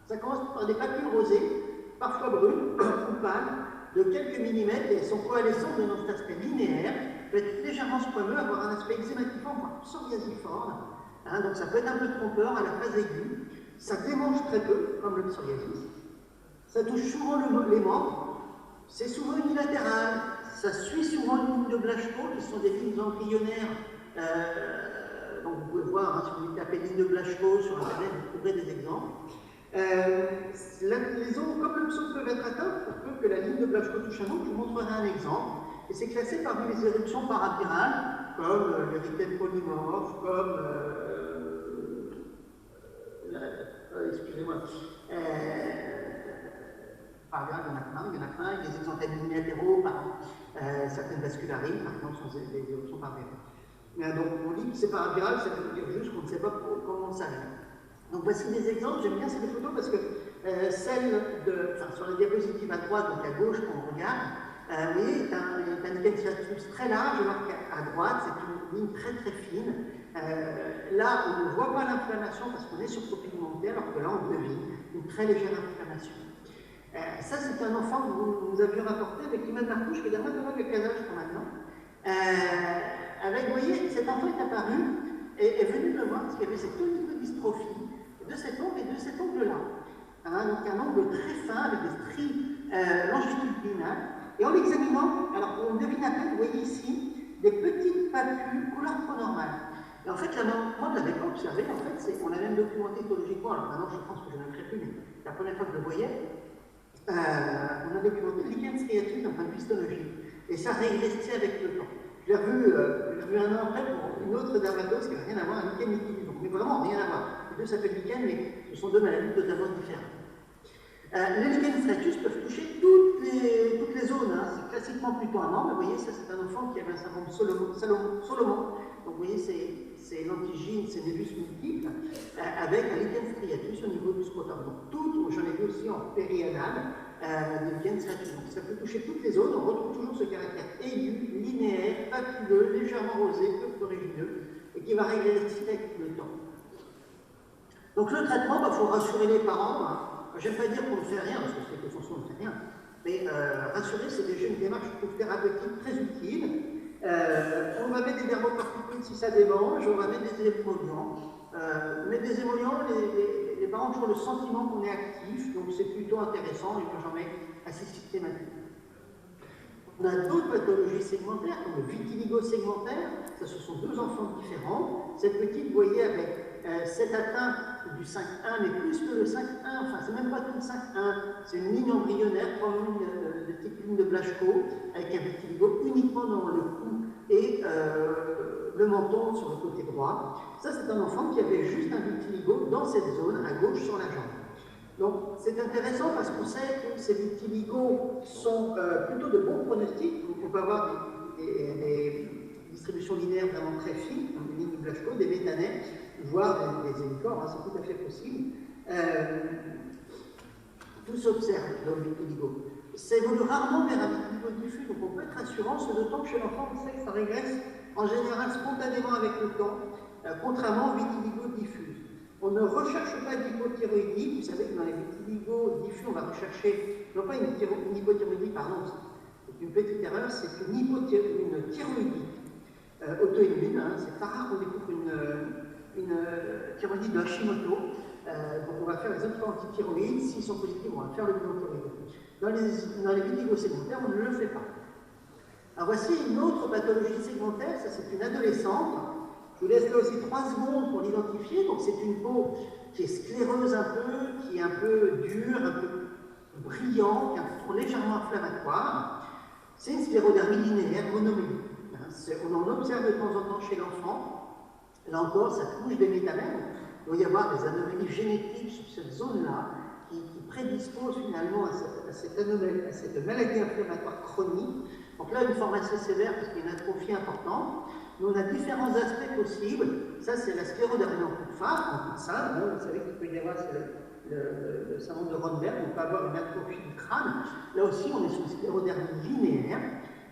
Ça commence par des papules rosées, parfois brunes ou pâles, de quelques millimètres, et elles sont coalescentes dans cet aspect linéaire, peut être légèrement squameux, avoir un aspect eczématiforme, voire psoriasiforme. Hein, donc ça peut être un peu trompeur à la phase aiguë. Ça démange très peu, comme le psoriasis. Ça touche souvent les membres. C'est souvent unilatéral. Ça suit souvent une ligne de Blaschko, qui sont des lignes embryonnaires. Donc vous pouvez voir, hein, si vous tapez ligne de Blaschko sur Internet, vous trouverez des exemples. Les os, comme le psau, peuvent être atteints pour peu que la ligne de Blaschko touche un ongle. Je vous montrerai un exemple. Et c'est classé parmi les éruptions paravirales, comme l'érythème polymorphe, comme excusez-moi, paravirales, il y en a plein, les exanthèmes unilatéraux, certaines vascularines, par exemple, sont des éruptions paravirales. Donc on dit que c'est paraviral, ça veut dire juste qu'on ne sait pas comment ça arrive. Donc voici des exemples, j'aime bien ces photos parce que sur la diapositive à droite, donc à gauche quand on regarde, vous voyez, c'est un lichen striatus très large, alors qu'à droite, c'est une ligne très fine. Là, on ne voit pas l'inflammation parce qu'on est sur propigmenté, alors que là, on devine une très légère inflammation. Ça, c'est un enfant que vous aviez rapporté avec Iman Marcouche, qui est dermatologue de quel âge pour maintenant. Vous voyez, cet enfant est apparu et est venu me voir parce qu'il y avait cette onychodystrophie de cet ongle et de cet ongle-là. Hein, donc un ongle très fin avec des stries longitudinales. Et en l'examinant, alors on devine à peine, vous voyez ici, des petites papules couleur pronormale. Et en fait, la maman ne l'avait pas observé, en fait, on l'a même documenté histologiquement, alors maintenant je pense que je ne le ferai plus, mais la première fois que je le voyais, on a documenté le lichen striatus d'un point de vue histologique. Et ça régressait avec le temps. Je l'ai revu un an après pour une autre dermatose qui n'a rien à voir, un lichen nitidus. Mais vraiment rien à voir. Les deux s'appellent lichen, mais ce sont deux maladies totalement différentes. Les lichens striatus peuvent toucher toutes les zones. Hein. C'est classiquement plutôt un membre. Vous voyez, ça c'est un enfant qui avait un syndrome Solomon. Donc vous voyez, c'est l'antigine, c'est des bus multiples, avec un lichen striatus au niveau du scrotum. Donc toutes, j'en ai vu aussi en périanal, des lichens striatus. Donc ça peut toucher toutes les zones. On retrouve toujours ce caractère aigu, linéaire, papuleux, légèrement rosé, peu prurigineux, et qui va régresser avec le temps. Donc le traitement, il faut rassurer les parents. Hein. J'aime pas dire qu'on ne fait rien, parce que c'est que son on ne fait rien, mais rassurer, c'est déjà une démarche, je trouve, thérapeutique très utile. On va mettre des dermocorticoïdes si ça démange, on va mettre des émollients. Mais des émollients, les parents ont toujours le sentiment qu'on est actif, donc c'est plutôt intéressant, et moi j'en mets assez systématiquement. On a d'autres pathologies segmentaires, comme le vitiligo segmentaire, ça ce sont deux enfants différents. Cette petite, vous voyez, avec cette atteinte du 5-1, mais plus que le 5-1, enfin c'est même pas tout le 5-1, c'est une ligne embryonnaire, probablement de petite ligne de Blaschko, avec un vitiligo uniquement dans le cou et le menton sur le côté droit. Ça, c'est un enfant qui avait juste un vitiligo dans cette zone, à gauche sur la jambe. Donc, c'est intéressant parce qu'on sait que ces vitiligos sont plutôt de bons pronostics. Donc, on peut avoir des distributions linéaires vraiment très fines, comme des lignes Blaschko, des métanais, voire des hélicores, hein, c'est tout à fait possible. Tout s'observe dans le vitiligo. Ça évolue rarement vers un vitiligo diffus, donc on peut être rassurant, ce d'autant que chez l'enfant, on sait que ça régresse en général spontanément avec le temps, contrairement au vitiligo diffus. On ne recherche pas d'hypothyroïdie. Vous savez que dans les vitiligos diffus, on va rechercher, non pas une hypothyroïdie, pardon, c'est une petite erreur, c'est une thyroïdie auto-immune. Hein, c'est pas rare qu'on découvre une thyroïdie de Hashimoto. Donc on va faire les autres antithyroïdes. S'ils sont positifs, on va faire le biothyroïde. Dans les vitigos sédentaires, on ne le fait pas. Alors voici une autre pathologie segmentaire, ça c'est une adolescente. Je vous laisse là aussi 3 secondes pour l'identifier. Donc c'est une peau qui est scléreuse un peu, qui est un peu dure, un peu brillant, qui a un ton légèrement inflammatoire. C'est une sclérodermie linéaire monomélique. On en observe de temps en temps chez l'enfant. Là encore, ça touche des métamères. Il doit y avoir des anomalies génétiques sur cette zone-là qui prédisposent finalement à cette maladie inflammatoire chronique. Donc là, une forme assez sévère parce qu'il y a une atrophie importante. Mais on a différents aspects possibles. Ça, c'est la sclérodermie en coup de phare, en coup de sein. Vous savez qu'il peut y avoir le syndrome de Ronberg, on peut avoir une atrophie du crâne. Là aussi, on est sur une sclérodermie linéaire.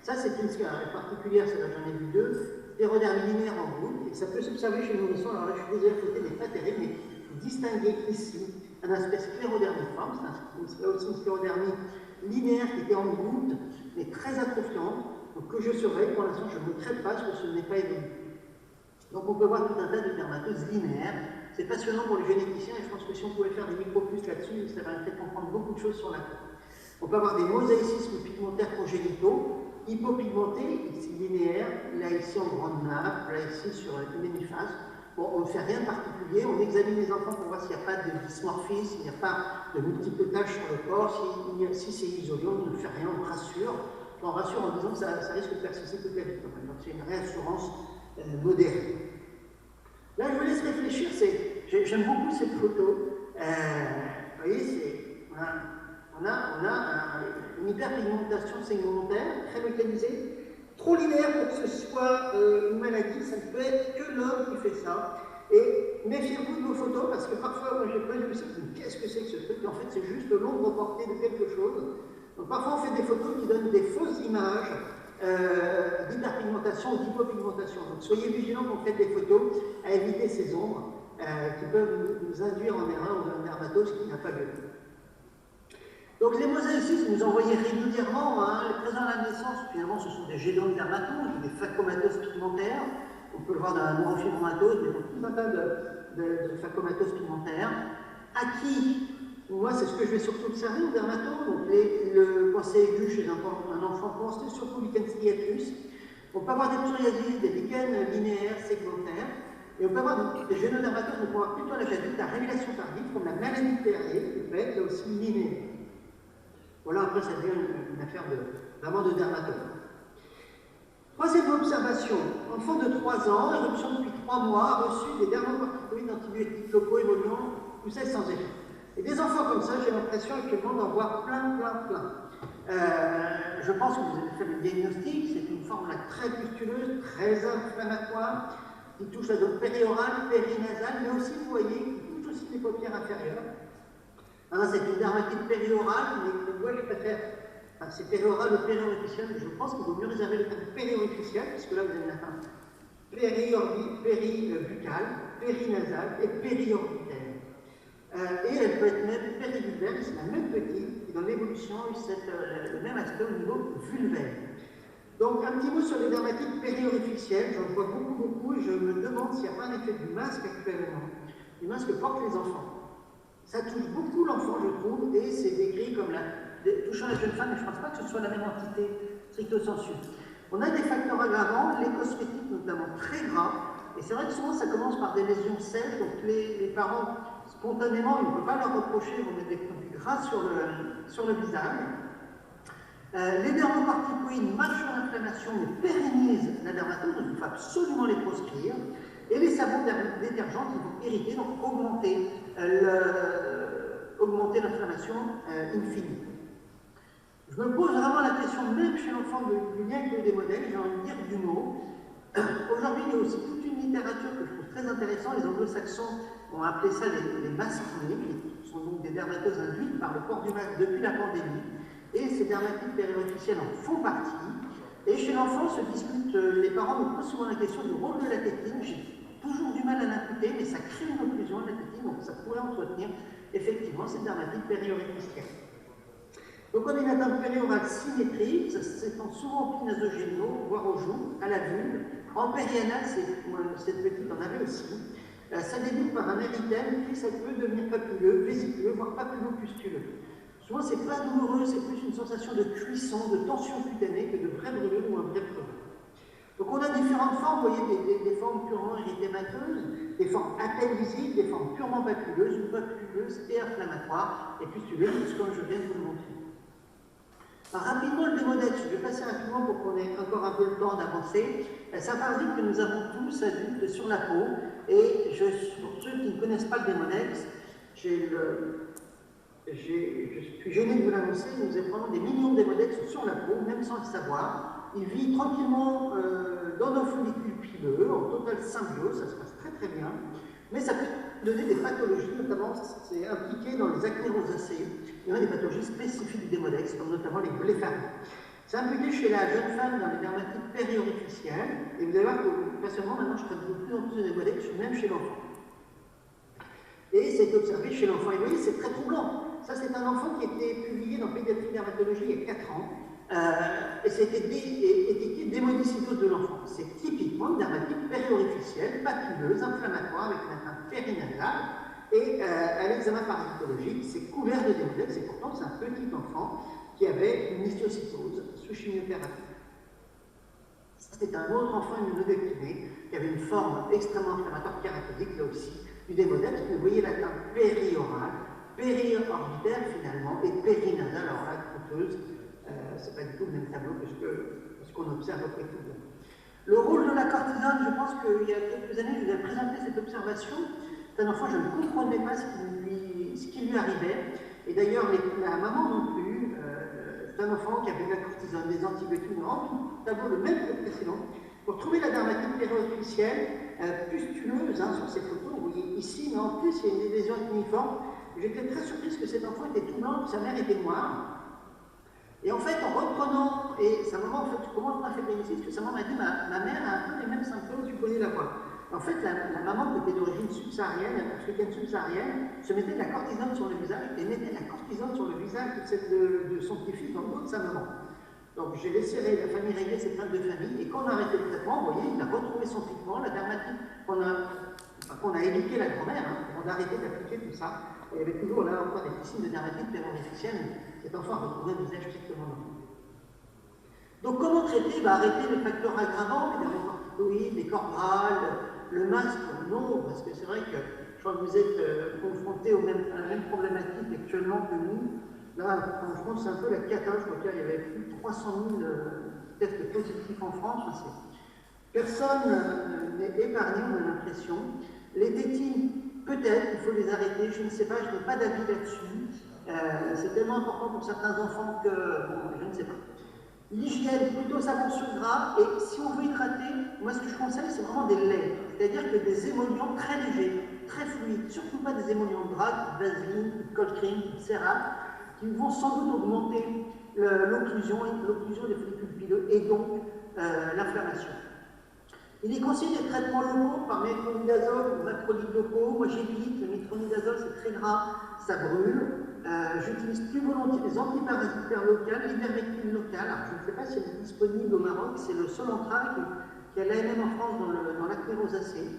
Ça, c'est une sclérodermie particulière, ça j'en ai vu 2. Sclérodermie linéaire en groupe, et ça peut s'observer chez le nourrisson. Alors là, je suis désolé, la photo n'est pas terrible, mais distinguer ici un aspect sclérodermiforme, c'est aussi une sclérodermie linéaire qui était en goutte, mais très atrophiante. Donc que je surveille, pour l'instant je ne me traite pas parce que ce n'est pas évolué. Donc on peut voir tout un tas de dermatoses linéaires. C'est passionnant pour les généticiens et je pense que si on pouvait faire des micropuces là-dessus, ça va peut-être comprendre beaucoup de choses sur la peau. On peut avoir des mosaïcismes pigmentaires congénitaux, hypopigmentés, ici linéaires, là ici en grande nappe, là ici sur une hémiphase. Bon, on ne fait rien de particulier, on examine les enfants pour voir s'il n'y a pas de dysmorphisme, s'il n'y a pas de multiples taches sur le corps, si c'est isolé, on ne fait rien, on rassure. On rassure en disant que ça risque de persister toute la vie. Donc c'est une réassurance modérée. Là, je vous laisse réfléchir, j'aime beaucoup cette photo. Vous voyez, on a une hyperpigmentation segmentaire, très localisée, trop linéaire pour que ce soit une maladie, ça ne peut être que l'homme qui fait ça. Et méfiez-vous de vos photos, parce que parfois, moi j'ai pas vu ça, qu'est-ce que c'est que ce truc? En fait, c'est juste l'ombre portée de quelque chose. Donc parfois, on fait des photos qui donnent des fausses images d'hyperpigmentation ou d'hypopigmentation. Donc soyez vigilants quand vous faites des photos à éviter ces ombres qui peuvent nous induire en erreur ou un dermatose qui n'a pas lieu. Donc les mosaïcismes, nous envoyez régulièrement, les présents à la naissance, finalement ce sont des génodermatoses, des phacomatoses pigmentaires, on peut le voir dans la neurofibromatose, mais tout un tas de phacomatoses pigmentaires. À qui, moi c'est ce que je vais surtout observer au dermatose, donc quand c'est aigu chez un enfant, c'est surtout lichen striatus. On peut avoir des psoriasis, des lichens linéaires, segmentaires, et on peut avoir des génodermatoses, on peut avoir plutôt à l'âge adulte, la révélation tardive, comme la maladie de Perrier, qui peut être là aussi linéaire. Voilà, après ça devient une affaire vraiment de dermatologue. Troisième observation, enfant de 3 ans, éruption depuis 3 mois, reçu des dermocorticoïdes antibiotiques locaux évoluant, tout ça sans effet. Et des enfants comme ça, j'ai l'impression actuellement d'en voir plein. Je pense que vous avez fait le diagnostic, c'est une forme là, très pustuleuse, très inflammatoire, qui touche la zone périorale, périnasale, mais aussi, vous voyez, qui touche aussi les paupières inférieures. C'est une dermatite périorale, mais moi je préfère, c'est périoral ou périorificiel, mais je pense qu'il vaut mieux réserver le terme périorificiel, puisque là vous avez la fin péribuccale, périnasale et périorbitaire. Et elle peut être même périvulvaire, c'est la même petite, qui dans l'évolution a eu le même aspect au niveau vulvaire. Donc un petit mot sur les dermatites périorificielles, j'en vois beaucoup, et je me demande s'il n'y a pas un effet du masque actuellement, du masque que portent les enfants. Ça touche beaucoup l'enfant, je trouve, et c'est décrit comme touchant la jeune femme, mais je ne pense pas que ce soit la même entité stricto sensu. On a des facteurs aggravants, les cosmétiques notamment très gras, et c'est vrai que souvent ça commence par des lésions sèches, donc les parents, spontanément, ils ne peuvent pas leur reprocher, ils vont mettre des produits gras sur le visage. Les dermocorticoïdes marchent sur l'inflammation, mais pérennisent la dermatose absolument les proscrire, et les savons détergents qui vont irriter, donc augmenter l'inflammation in fine. Je me pose vraiment la question, même chez l'enfant, du lien avec des modèles, j'ai envie de dire du mot. Aujourd'hui, il y a aussi toute une littérature que je trouve très intéressante. Les anglo-saxons ont appelé ça les masqués, qui sont donc des dermatoses induites par le port du masque depuis la pandémie. Et ces dermatites périorificielles en font partie. Et chez l'enfant se discutent, les parents me posent souvent la question du rôle de la tétine. J'ai toujours du mal à l'imputer, mais ça crée une occlusion de la tétine, donc ça pourrait entretenir effectivement cette dermatite périorificielle. Donc on a une atteinte périorale symétrique, ça s'étend souvent aux plis nasogéniaux, voire aux joues, à la vulve. En périanal, cette petite en avait aussi. Ça débute par un érythème, puis ça peut devenir papilleux, vésiculeux, voire papulopustuleux. Souvent, c'est pas douloureux, c'est plus une sensation de cuisson, de tension cutanée que de vraie brûlure ou un vrai problème. Donc on a différentes formes, vous voyez, des formes purement érythémateuses, des formes à peine visibles, des formes purement papuleuses ou papuleuses et inflammatoires, et pustuleuses, comme je viens de vous le montrer. Alors, rapidement, le démodex, je vais passer rapidement pour qu'on ait encore un peu le temps d'avancer. C'est un parasite que nous avons tous adultes sur la peau, et pour ceux qui ne connaissent pas le démodex, je suis gêné de vous l'annoncer, nous avons vraiment des millions de démodex sur la peau, même sans le savoir. Il vit tranquillement dans nos follicules pileux, en totale symbiose, ça se passe très très bien, mais ça peut donner des pathologies, notamment c'est impliqué dans les acnées rosacées. Il y a des pathologies spécifiques du démodex, comme notamment les blépharies. C'est impliqué chez la jeune femme dans les dermatites périorificielles, et vous allez voir que personnellement maintenant je traite de plus en plus de démodex, même chez l'enfant. Et c'est observé chez l'enfant. Et vous voyez, c'est très troublant. Ça, c'est un enfant qui a été publié dans Pédiatrie Dermatologie il y a 4 ans. Et c'était étiqueté démodicitose de l'enfant. C'est typiquement une dermatite périorificielle, papuleuse, inflammatoire, avec une atteinte périnasale. Et à l'examen parasitologique, c'est couvert de démodex, et pourtant c'est un petit enfant qui avait une histiocytose sous chimiothérapie. C'était un autre enfant immunodéprimé qui avait une forme extrêmement inflammatoire caractéristique, là aussi, du démodex. Vous voyez l'atteinte périorale, périorbitaire finalement, et périnasale, alors là, coûteuse. C'est pas du tout le même tableau que ce qu'on observe au quotidien. Le rôle de la cortisone, je pense qu'il y a quelques années, je vous ai présenté cette observation. C'est un enfant, je ne comprenais pas ce qui lui arrivait. Et d'ailleurs, la maman non plus. C'est un enfant qui avait de la cortisone, des antibiotiques, tout tableau le même que le précédent. Pour trouver la dermatite périorificielle pustuleuse sur ces photos, vous voyez ici, mais en plus, il y a une lésion uniforme. J'étais très surprise que cet enfant était tout blanc, que sa mère était noire. Et en fait, en reprenant, et sa maman, en fait, comment on a fait le diagnostic? Parce que sa maman m'a dit, ma mère a un peu les mêmes symptômes, tu connais la voix. En fait, la maman qui était d'origine subsaharienne, africaine subsaharienne, se mettait de la cortisone sur le visage et mettait de la cortisone sur le visage de son petit-fils dans le dos de sa maman. Donc j'ai laissé la famille régler ses problèmes de famille, et quand on a arrêté le traitement, vous voyez, il a retrouvé son pigment, la dermatite qu'on a éduqué la grand-mère, on a arrêté d'appliquer tout ça. Il y avait toujours là encore des signes de dermatite périorificielle. Cet enfant a retrouvé un visage strictement normal. Donc comment traiter? Arrêter les facteurs aggravants, les corticoïdes, les corporales, le masque, non, parce que c'est vrai que je crois que vous êtes confrontés à la même problématique actuellement que nous. Là, en France, c'est un peu la cata. Je crois qu'il y avait plus de 300 000 tests positifs en France. Personne n'est épargné, on a l'impression. Les tétines, peut-être, il faut les arrêter, je ne sais pas, je n'ai pas d'avis là-dessus. C'est tellement important pour certains enfants que, bon, je ne sais pas. L'hygiène, plutôt savon sur gras, et si on veut hydrater, moi ce que je conseille, c'est vraiment des laits, c'est-à-dire que des émollients très légers, très fluides, surtout pas des émollients gras, vaseline, cold cream, cérate, qui vont sans doute augmenter l'occlusion des follicules pileux et donc l'inflammation. Il est conseillé des traitements locaux par métronidazole ou macrolide-locaux. Moi j'évite, le métronidazole c'est très gras, ça brûle. J'utilise plus volontiers des antiparasitaires locales, l'ivermectine locale. Alors, je ne sais pas si elle est disponible au Maroc, c'est le seul entraque qui a l'AMM en France dans l'acné rosacée.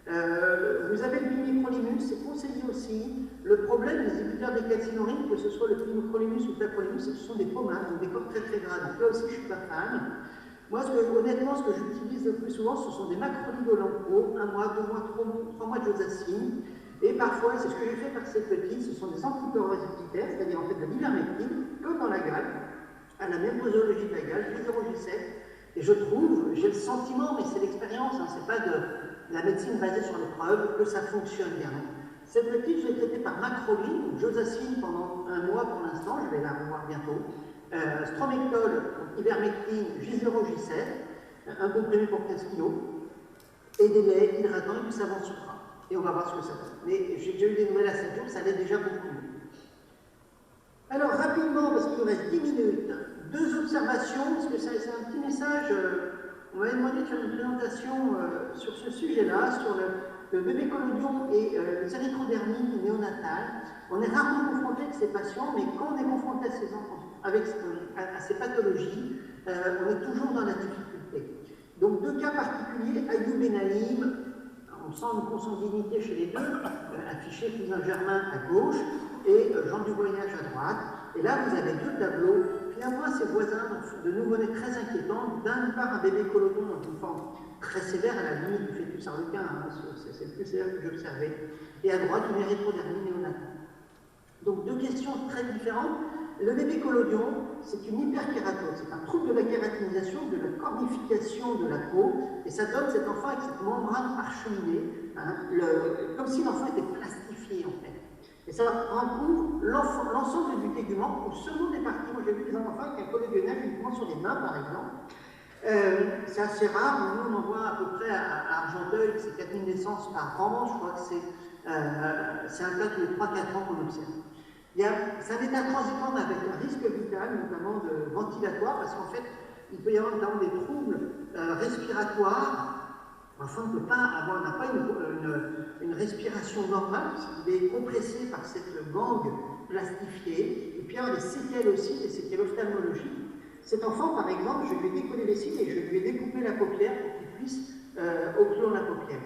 Vous avez le pimicrolimus, c'est conseillé aussi. Le problème des inhibiteurs des calcinorines, que ce soit le pimicrolimus ou le tacrolimus, c'est que ce sont des pommades, donc des corps très très gras. Donc là aussi, je ne suis pas fan. Moi, honnêtement, ce que j'utilise le plus souvent, ce sont des macrolides au lampeau, 1 mois, 2 mois, 3 mois de josacine. Et parfois, c'est ce que j'ai fait par cette petite, ce sont des antiparasitaires, c'est-à-dire en fait de l'ivermectine, comme dans la gale, à la même posologie de la gale, G0, G7, Et je trouve, j'ai le sentiment, mais c'est l'expérience, hein, c'est pas de la médecine basée sur les preuves, que ça fonctionne bien. Cette petite, je l'ai traitée par macroline, Josacine pendant 1 mois pour l'instant, je vais la revoir bientôt. Stromectol, ivermectine, J0, J7, un comprimé pour 15 kg, et des laits hydratants et du savon Supra. Et on va voir ce que ça donne. Mais j'ai déjà eu des nouvelles à 7 jours, ça allait déjà beaucoup mieux. Alors, rapidement, parce qu'il nous reste 10 minutes, 2 observations, parce que c'est un petit message. On m'avait demandé de faire une présentation sur ce sujet-là, sur le bébé collodion et les érythrodermies néonatales. On est rarement confronté avec ces patients, mais quand on est confronté à ces enfants, à ces pathologies, on est toujours dans la difficulté. Donc, 2 cas particuliers, Ayoub et Naïm, on sent une consanguinité chez les deux, affiché cousin Germain à gauche et Jean du Voyage à droite. Et là, vous avez 2 tableaux. Finalement, ces voisins de nouveau-nés très inquiétants. D'une part, un bébé collodion dans une forme très sévère, à la limite du fœtus arlequin, hein, c'est le plus sévère que j'ai observé. Et à droite, une érythrodermie néonatale. Donc, 2 questions très différentes. Le bébé collodion, c'est une hyperkératose, c'est un trouble de la kératinisation, de la cornification de la peau, et ça donne cet enfant avec cette membrane parcheminée, hein, comme si l'enfant était plastifié en fait. Et ça recouvre l'ensemble du tégument, ou seulement des parties. Moi j'ai vu des enfants avec un collodionnage uniquement sur les mains par exemple. C'est assez rare, nous on en voit à peu près à Argenteuil, c'est 4000 naissances par an, je crois que c'est un cas tous les 3-4 ans qu'on observe. C'est un état transitant avec un risque vital, notamment de ventilatoire, parce qu'en fait, il peut y avoir notamment des troubles respiratoires. L'enfant ne peut pas avoir, n'a pas une respiration normale, il est compressé par cette gangue plastifiée, et puis il y a des séquelles aussi, des séquelles ophtalmologiques. Cet enfant, par exemple, je lui ai décollé les cils et je lui ai découpé la paupière pour qu'il puisse occlure la paupière.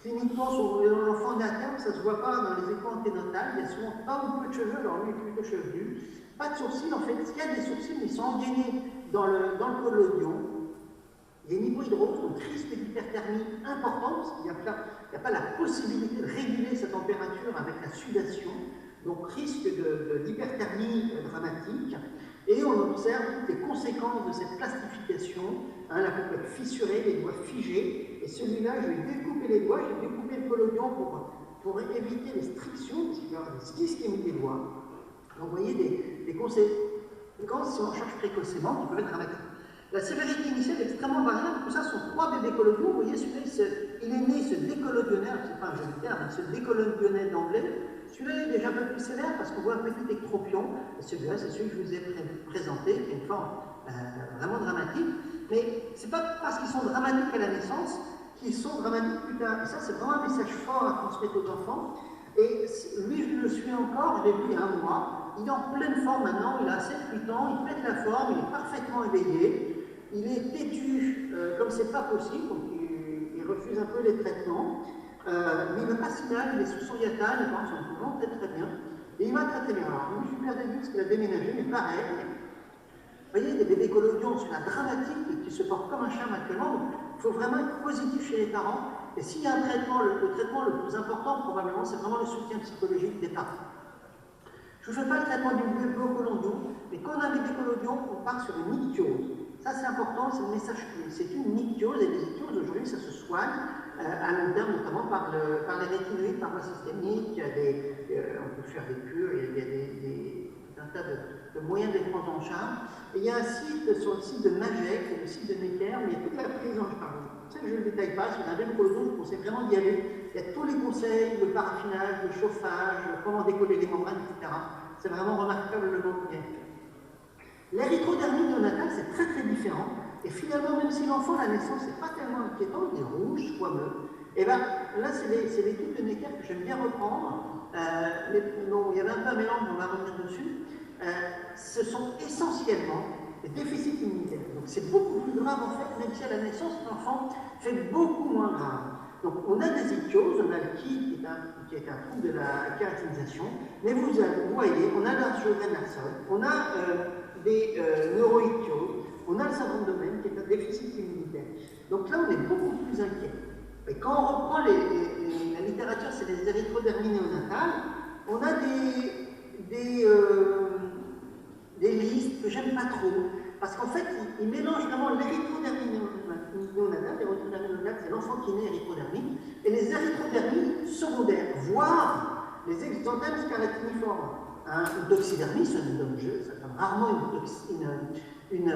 Cliniquement, sur l'enfant né à terme, ça ne se voit pas dans les échos anténatales, il y a souvent pas ou peu de cheveux, alors lui est plutôt chevelu. Pas de sourcils, en fait, il y a des sourcils, mais ils sont engainés dans le collodion. Il y a une hypohydrose, donc risque d'hyperthermie important, parce qu'il n'y a pas la possibilité de réguler sa température avec la sudation, donc risque d'hyperthermie dramatique. Et on observe toutes les conséquences de cette plastification, hein, la poupette fissurée, les doigts figés, et celui-là, je vais découper les doigts, j'ai découpé le collodion pour éviter les strictions, parce qu'il y aura des schistémies des doigts. Donc vous voyez des conséquences, si on cherche précocement, qui peuvent être dramatiques. La sévérité initiale est extrêmement variable, tout ça sont 3 bébés collodions, vous voyez, celui-là, il est né, il se décolodionnait, c'est pas un joli terme, il se décolodionnait d'emblée. Celui-là est déjà un peu plus sévère parce qu'on voit un petit ectropion, et celui-là, c'est celui que je vous ai présenté, qui est une forme vraiment dramatique, mais c'est pas parce qu'ils sont dramatiques à la naissance qu'ils sont dramatiques plus tard. Et ça, c'est vraiment un message fort à transmettre aux enfants. Et lui, je le suis encore, je l'ai vu il y a 1 mois, il est en pleine forme maintenant, il a 7-8 ans, il pète la forme, il est parfaitement éveillé. Il est têtu comme c'est pas possible, donc il refuse un peu les traitements. Mais il n'est pas si mal, il est sous son yatal, les parents sont vraiment très bien. Et il va très bien. Alors, je suis perdu parce qu'il a déménagé, mais pareil. Vous voyez, des bébés collodions, c'est la dramatique et qui se portent comme un charme actuellement. Donc, il faut vraiment être positif chez les parents. Et s'il y a un traitement, le traitement le plus important, probablement, c'est vraiment le soutien psychologique des parents. Je ne vous fais pas le traitement du bébé collodion, mais quand on a un bébé collodion, on part sur une ictiose. Ça, c'est important, c'est le message clé. C'est une ictiose, et les ictioses, aujourd'hui, ça se soigne à long terme, notamment par les rétinoïdes, par voie systémique. On peut faire des cures, il y a un tas de moyens de les prendre en charge. Et il y a un site, sur le site de Magec, le site de Necker, où il y a toute la prise en charge. C'est ça que je ne le détaille pas, si vous avez un bébé collodion, je vous conseille vraiment d'y aller. Il y a tous les conseils, le paraffinage, le chauffage, comment décoller les membranes, etc. C'est vraiment remarquable le bon bien fait. L'érythrodermie néonatale, c'est très différent. Et finalement, même si l'enfant à la naissance n'est pas tellement inquiétant, il est rouge, squameux, et bien là, c'est l'étude de Necker que j'aime bien reprendre. Il y avait un peu un mélange, on va revenir dessus. Ce sont essentiellement des déficits immunitaires. Donc c'est beaucoup plus grave en fait, même si à la naissance, l'enfant fait beaucoup moins grave. Donc on a des ictioses, on a le KI qui est un trouble de la kératinisation, mais vous voyez, on a l'argiogramme, on a des neuroictioses, on a le syndrome de Domaine qui est un déficit immunitaire. Donc là, on est beaucoup plus inquiet. Et quand on reprend la littérature, c'est les érythrodermies néonatales, on a des listes que j'aime pas trop. Parce qu'en fait, il mélange vraiment l'érythrodermie néonatale, l'érythrodermie néonatale, c'est l'enfant qui naît érythrodermie, et les érythrodermies secondaires, voire les exanthèmes scarlatiniformes. Une toxidermie, ça donne rarement une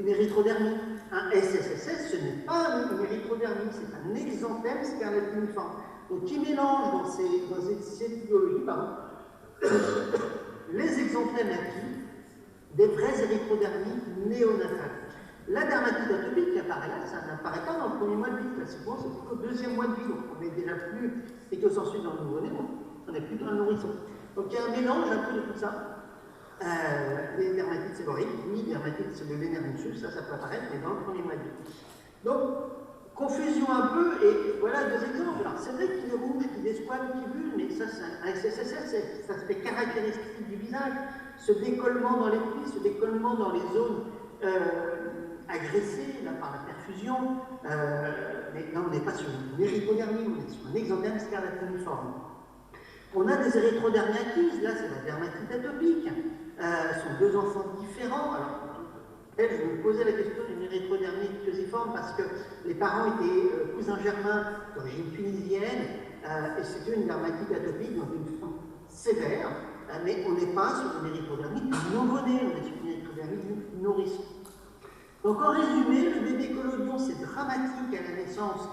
érythrodermie. Un SSSS, ce n'est pas une érythrodermie, c'est un exanthème scarlatiniforme. Donc, qui mélange dans cette biologie, les exanthèmes acquis des vraies érythrodermies néonatales. La dermatite atopique qui apparaît là, ça n'apparaît pas dans le premier mois de vie. Classiquement, c'est plutôt le deuxième mois de vie. Donc, on est déjà plus écosensuel dans le nouveau-né, on est plus dans le nourrisson. Donc, il y a un mélange un peu de tout ça. Les dermatites séboriques, oui, dermatite vénérensus, ça peut apparaître, mais dans le premier mois de vie. Donc, confusion un peu, et voilà deux exemples. Alors, c'est vrai qu'il est rouge, qu'il est squame, qu'il bulle, mais ça, c'est un SSSS, ça se fait caractéristique du visage. Ce décollement dans les plis, ce décollement dans les zones agressées là, par la perfusion, mais là, on n'est pas sur une érythrodermie, on est sur un exanthème scarlatiniforme. On a des érythrodermies acquises, là, c'est la dermatite atopique. Ce sont deux enfants différents. Alors, je me posais la question d'une érythrodermie ictiosiforme parce que les parents étaient cousins germains d'origine tunisienne et c'était une dermatite atopique dans une forme sévère, mais on n'est pas sur une érythrodermie du nouveau-né, on est sur une érythrodermie du nourrisson. Donc en résumé, le bébé collodion, c'est dramatique à la naissance.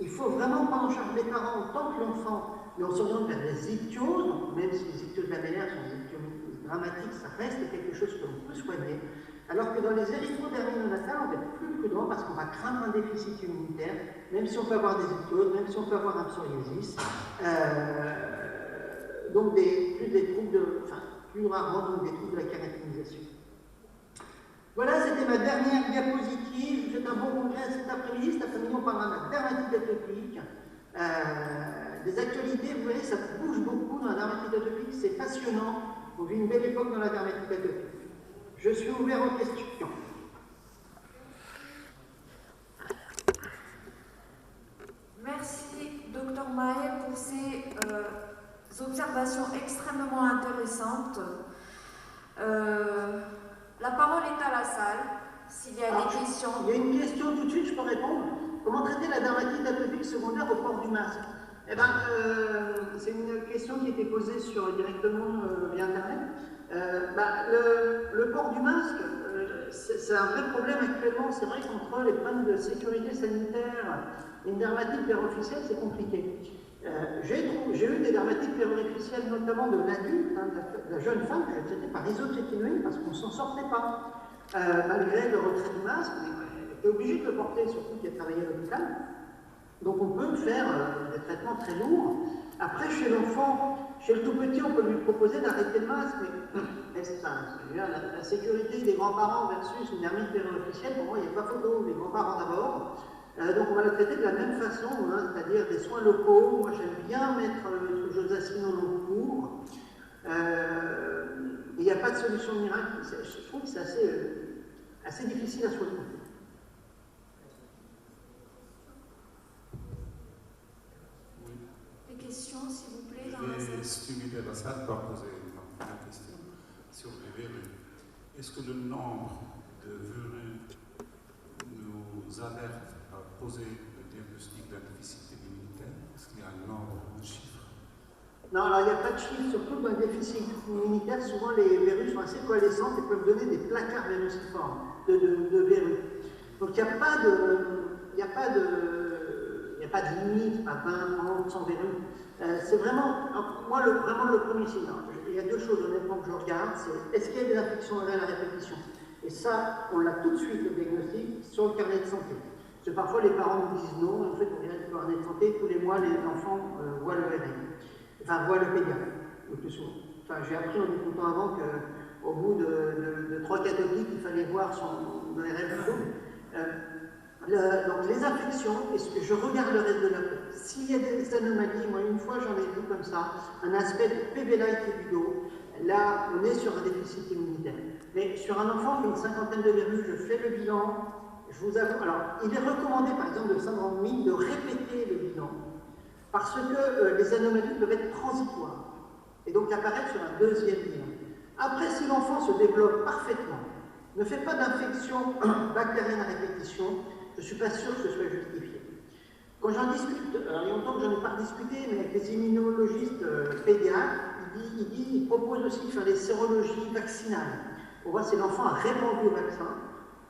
Il faut vraiment prendre en charge les parents autant que l'enfant, mais on s'oriente vers les ichtyoses, donc même si les ichtyoses lamellaires sont des ichtyoses dramatiques, ça reste quelque chose que l'on peut soigner. Alors que dans les érythrodermies néonatales, on va être plus prudent parce qu'on va craindre un déficit immunitaire, même si on peut avoir des ichtyoses, même si on peut avoir un psoriasis. Donc plus rarement donc des troubles de la kératinisation. Voilà, c'était ma dernière diapositive. Je vous souhaite un bon congrès cet après-midi. Cet après-midi, on parlera de la dermatite atopique. Des actualités, vous voyez, ça bouge beaucoup dans la dermatite atopique, c'est passionnant. On vit une belle époque dans la dermatite atopique. Je suis ouvert aux questions. Merci, Dr Mahé, pour ces observations extrêmement intéressantes. La parole est à la salle, s'il y a des questions. Il y a une question tout de suite, je peux répondre. Comment traiter la dermatite atopique secondaire au port du masque? Eh bien, c'est une question qui a été posée directement via Internet. Le port du masque, c'est un vrai problème actuellement. C'est vrai qu'entre les problèmes de sécurité sanitaire et une dermatite périofficielle, c'est compliqué. J'ai eu des dermatites périofficielles, notamment de l'adulte, de la jeune femme que j'ai traitée par isotrétinoïne parce qu'on ne s'en sortait pas. Malgré le retrait du masque, on était obligé de le porter, surtout qui a travaillé à l'hôpital. Donc on peut faire des traitements très lourds. Après, chez l'enfant, chez le tout petit, on peut lui proposer d'arrêter le masque, mais la sécurité des grands-parents versus une dermatite périofficielle, pour moi, il n'y a pas photo. Les grands-parents d'abord. Donc on va la traiter de la même façon, c'est-à-dire des soins locaux. Moi, j'aime bien mettre le josacine au long cours. Il n'y a pas de solution miracle. Je trouve que c'est assez difficile à soigner. Des questions, s'il vous plaît, dans Je la salle. vais stimuler la salle par poser une question sur les verrues. Est-ce que le nombre de verrues nous alerte à poser le diagnostic d'un déficit immunitaire? Est-ce qu'il y a un nombre, un chiffre? Non, alors il n'y a pas de chiffre, surtout dans le déficit immunitaire, souvent les verrues sont assez coalescentes et peuvent donner des placards vénusiformes de verrues. Donc il n'y a pas de limite, pas 20, 30, 100 verrues. C'est vraiment, moi, vraiment le premier signe. Il y a deux choses honnêtement que je regarde, c'est est-ce qu'il y a des infections orales à répétition? Et ça, on l'a tout de suite, le diagnostic, sur le carnet de santé. Parce que parfois, les parents nous disent non, en fait, on vient du carnet de santé, tous les mois, les enfants voient le RN. Enfin, voient le pédiatre, le plus souvent. Enfin, j'ai appris en écoutant avant qu'au bout de 3 catholiques, il fallait voir son RN plutôt. Donc, les infections, je regarde le reste de la peau. S'il y a des anomalies, moi, une fois, j'en ai vu comme ça, un aspect de PV-like et du dos. Là, on est sur un déficit immunitaire. Mais sur un enfant qui a une cinquantaine de verrues, je fais le bilan. Je vous avoue, alors, il est recommandé, par exemple, de syndrome MIG, de répéter le bilan, parce que les anomalies peuvent être transitoires, et donc apparaître sur un deuxième bilan. Après, si l'enfant se développe parfaitement, ne fait pas d'infection bactérienne à répétition, je ne suis pas sûr que ce soit justifié. Quand j'en discute, alors il y a longtemps que j'en ai pas discuté, mais avec les immunologistes pédiatres, il propose aussi de faire des sérologies vaccinales. On voit si l'enfant a répondu au vaccin.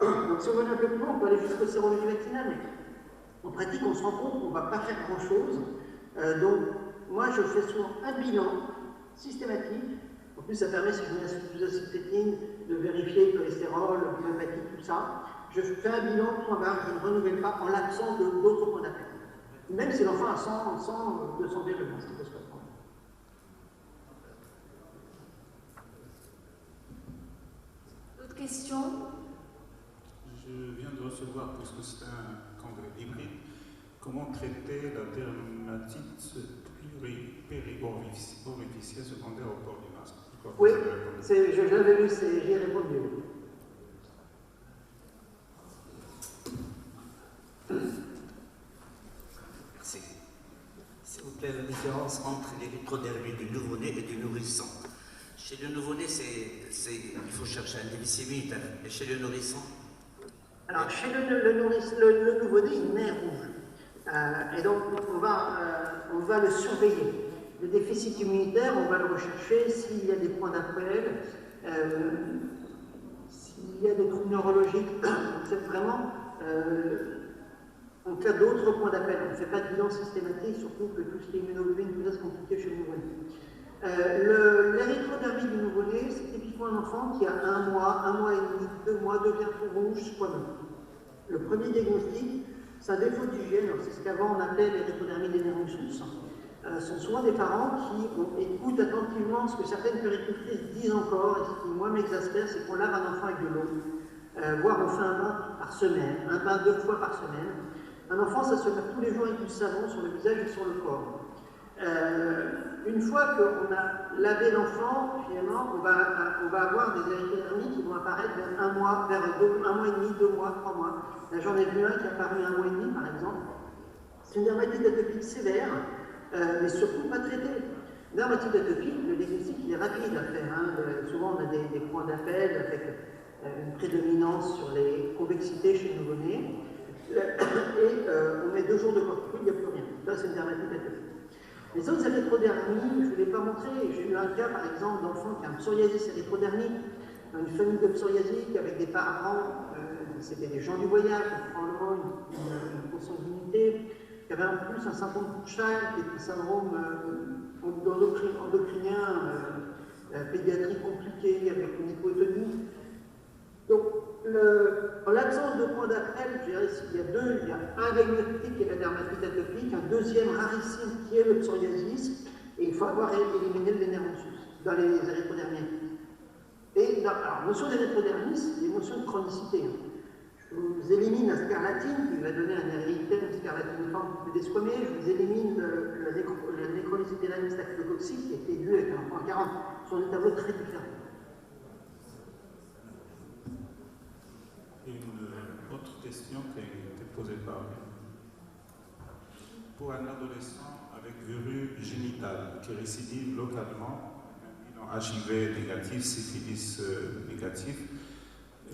Donc si on veut un peu plus loin, on peut aller jusqu'aux sérologies vaccinales, mais en pratique, on se rend compte qu'on ne va pas faire grand-chose. Donc, moi, je fais souvent un bilan systématique. En plus, ça permet, si je mets la sous-acétylène, de vérifier le cholestérol, l'hépatique, tout ça. Je fais un bilan, point barre, je ne renouvelle pas en l'absence d'autres points d'appel. Même si l'enfant a 100 de santé, je pense, ça pose pas de problème. D'autres questions? Je viens de recevoir, puisque c'est un congrès hybride, comment traiter la dermatite périorificielle secondaire au port du masque? Oui, je l'avais lu, j'y ai répondu. Merci. S'il vous plaît, la différence entre l'érythrodermie du nouveau-né et du nourrisson. Chez le nouveau-né, il faut chercher un glycémie, et chez le nourrisson? Alors, chez le nouveau-né, il naît rouge. Et donc, on va le surveiller. Le déficit immunitaire, on va le rechercher s'il y a des points d'appel, s'il y a des troubles neurologiques. C'est vraiment en cas d'autres points d'appel. On ne fait pas de bilan systématique, surtout que tout ce qui est immunoglobulines, tout ça, c'est compliqué chez le nouveau-né. L'érythrodermie du nouveau-né, c'est typiquement un enfant qui a 1 mois et demi, 2 mois, devient tout rouge, squameux. Le premier diagnostic, c'est un défaut d'hygiène. C'est ce qu'avant on appelait l'érythrodermie des nervus. Sont souvent des parents qui écoutent attentivement ce que certaines puéricultrices disent encore, et ce qui, moi, m'exaspère, c'est qu'on lave un enfant avec de l'eau, voire on fait un bain par semaine, un bain 2 fois par semaine. Un enfant, ça se lave tous les jours avec du savon sur le visage et sur le corps. Une fois qu'on a lavé l'enfant, finalement, on va avoir des érythrodermies qui vont apparaître vers 1 mois, vers 1 mois et demi, 2 mois, 3 mois. Là, j'en ai vu un qui est apparu 1 mois et demi, par exemple. C'est une dermatite atopique sévère, mais surtout pas traitée. Dermatite atopique, le diagnostic il est rapide à faire. Souvent, on a des points d'appel avec une prédominance sur les convexités chez le nouveau-né. Et on met 2 jours de corticoïdes, il n'y a plus rien. Là, c'est une dermatite atopique. Les autres érythrodermies, je ne vous l'ai pas montré. J'ai eu un cas, par exemple, d'enfant qui a un psoriasis érythrodermique, une famille de psoriasiques avec des parents, c'était des gens du voyage, probablement une consanguinité, qui avait en plus un syndrome de Kuchal, qui est un syndrome endocrinien pédiatrique compliqué, avec une hypotonie. Donc, en l'absence de points d'appel, je dirais qu'il y a un diagnostic qui est la dermatite atopique, un deuxième rarissime qui est le psoriasis, et il faut avoir éliminé le nervus dans les érythrodermies. Et alors, notion d'érythrodermie, c'est une notion de chronicité. Je vous élimine la scarlatine, qui va donner un érythème scarlatiniforme plus desquamé. Je vous élimine la nécrolysidérane staphylocoxique, qui était due avec un point 40. Ce sont des tableaux très différents. Une autre question qui a été posée par pour un adolescent avec verrue génitale qui récidive localement, HIV négatif, syphilis négatif,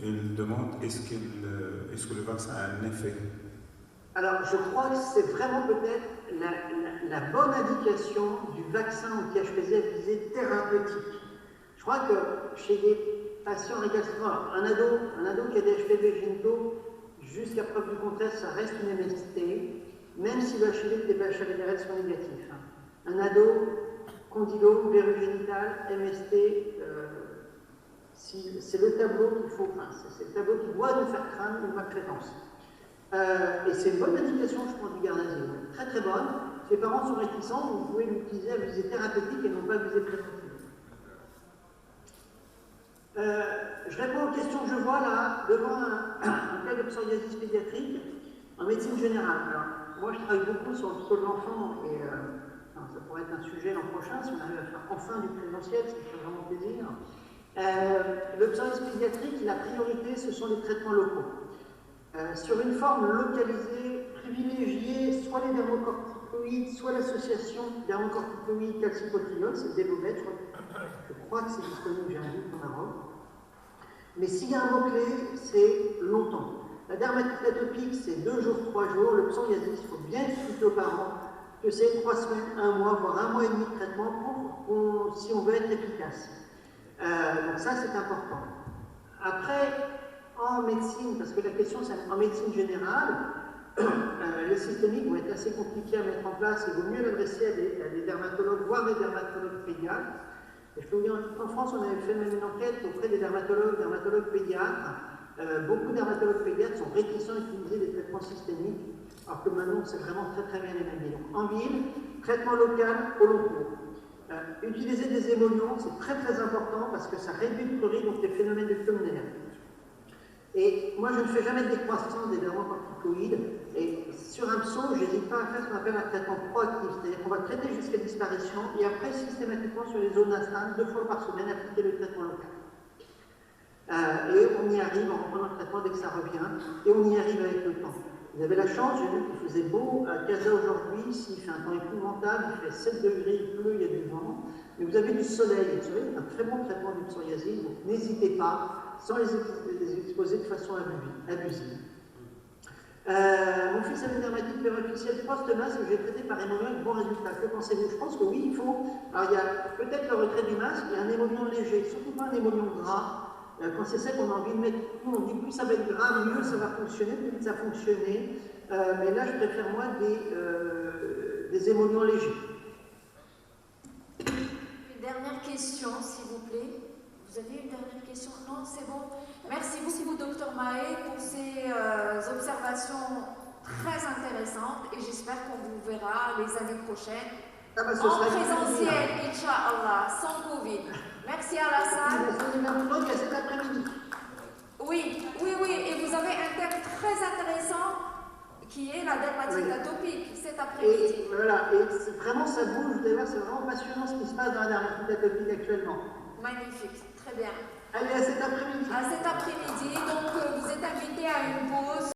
il demande est-ce que le vaccin a un effet? Alors, je crois que c'est vraiment peut-être la bonne indication du vaccin anti-HPV à visée thérapeutique. Je crois que chez les patients récalcitrants, un ado qui a des HPV génitaux, jusqu'à preuve du contraire, ça reste une MST, même si le HIV et les VHL sont négatifs. Un ado, condylome, verrue génitale, MST, c'est le tableau qu'il faut, c'est le tableau qui doit nous faire craindre une maltraitance. Et c'est une bonne indication, je pense, du Gardasil. Très très bonne. Si les parents sont réticents, vous pouvez l'utiliser à visée thérapeutique et non pas à visée préventive. Je réponds aux questions que je vois là, devant un cas de psoriasis pédiatrique en médecine générale. Alors, moi, je travaille beaucoup sur le pseudo de l'enfant et ça pourrait être un sujet l'an prochain si on arrive à faire enfin du présentiel, ça me ferait vraiment plaisir. Le psoriasis pédiatrique, la priorité, ce sont les traitements locaux. Sur une forme localisée, privilégiée, soit les dermocortiques, corticoïdes, soit l'association dermocorticoïdes calcipotriol, c'est Delovec, je crois que c'est disponible, j'ai un livre au Maroc. Mais s'il y a un mot-clé, c'est longtemps. La dermatite atopique, c'est 2 jours, 3 jours. Le psoriasis, il faut bien expliquer aux parents que c'est 3 semaines, 1 mois, voire 1 mois et demi de traitement si on veut être efficace. Donc ça, c'est important. Après, en médecine, parce que la question c'est en médecine générale, les systémiques vont être assez compliqués à mettre en place. Il vaut mieux l'adresser à des dermatologues, voire des dermatologues pédiatres. Et je peux vous dire, en France, on avait fait même une enquête auprès des dermatologues pédiatres. Beaucoup de dermatologues pédiatres sont réticents à utiliser des traitements systémiques, alors que maintenant, c'est vraiment très bien évalué. Donc, en ville, traitement local au long cours. Utiliser des émollients, c'est très important parce que ça réduit le prurite, donc les phénomènes de pulmonaire. Et moi, je ne fais jamais de décroissance des dermocorticoïdes. Et sur un psau, je n'hésite pas à faire ce qu'on appelle un traitement proactif. C'est-à-dire qu'on va traiter jusqu'à disparition et après, systématiquement, sur les zones astreintes, 2 fois par semaine, appliquer le traitement local. Et on y arrive en reprenant le traitement dès que ça revient. Et on y arrive avec le temps. Vous avez la chance, j'ai vu qu'il faisait beau à Casa aujourd'hui, ici il fait un temps épouvantable, il fait 7 degrés, il pleut, il y a du vent, mais vous avez du soleil, et le soleil est un très bon traitement du psoriasis, donc n'hésitez pas, sans les exposer de façon abusive. Mon fils avait une dermatite périofficielle post-masque que j'ai traité par émollient avec bon résultat. Que pensez-vous? Je pense que oui, il faut. Alors il y a peut-être le retrait du masque, il y a un émollient léger, surtout pas un émollient gras. Quand c'est ça qu'on a envie de mettre, on dit plus ça va être grave, mieux ça va fonctionner, plus vite ça va fonctionner. Mais là, je préfère moi des émollients légers. Une dernière question, s'il vous plaît. Vous avez une dernière question? Non, c'est bon. Merci beaucoup, Dr Mahé, pour ces observations très intéressantes et j'espère qu'on vous verra les années prochaines en présentiel, Inch'Allah, sans Covid. Merci à la salle. Cet après-midi. Oui, et vous avez un thème très intéressant qui est la dermatite atopique cet après-midi. Et voilà, et vraiment ça bouge, vous allez voir, c'est vraiment passionnant ce qui se passe dans la dermatite atopique actuellement. Magnifique, très bien. Allez, à cet après-midi. À cet après-midi, donc vous êtes invité à une pause.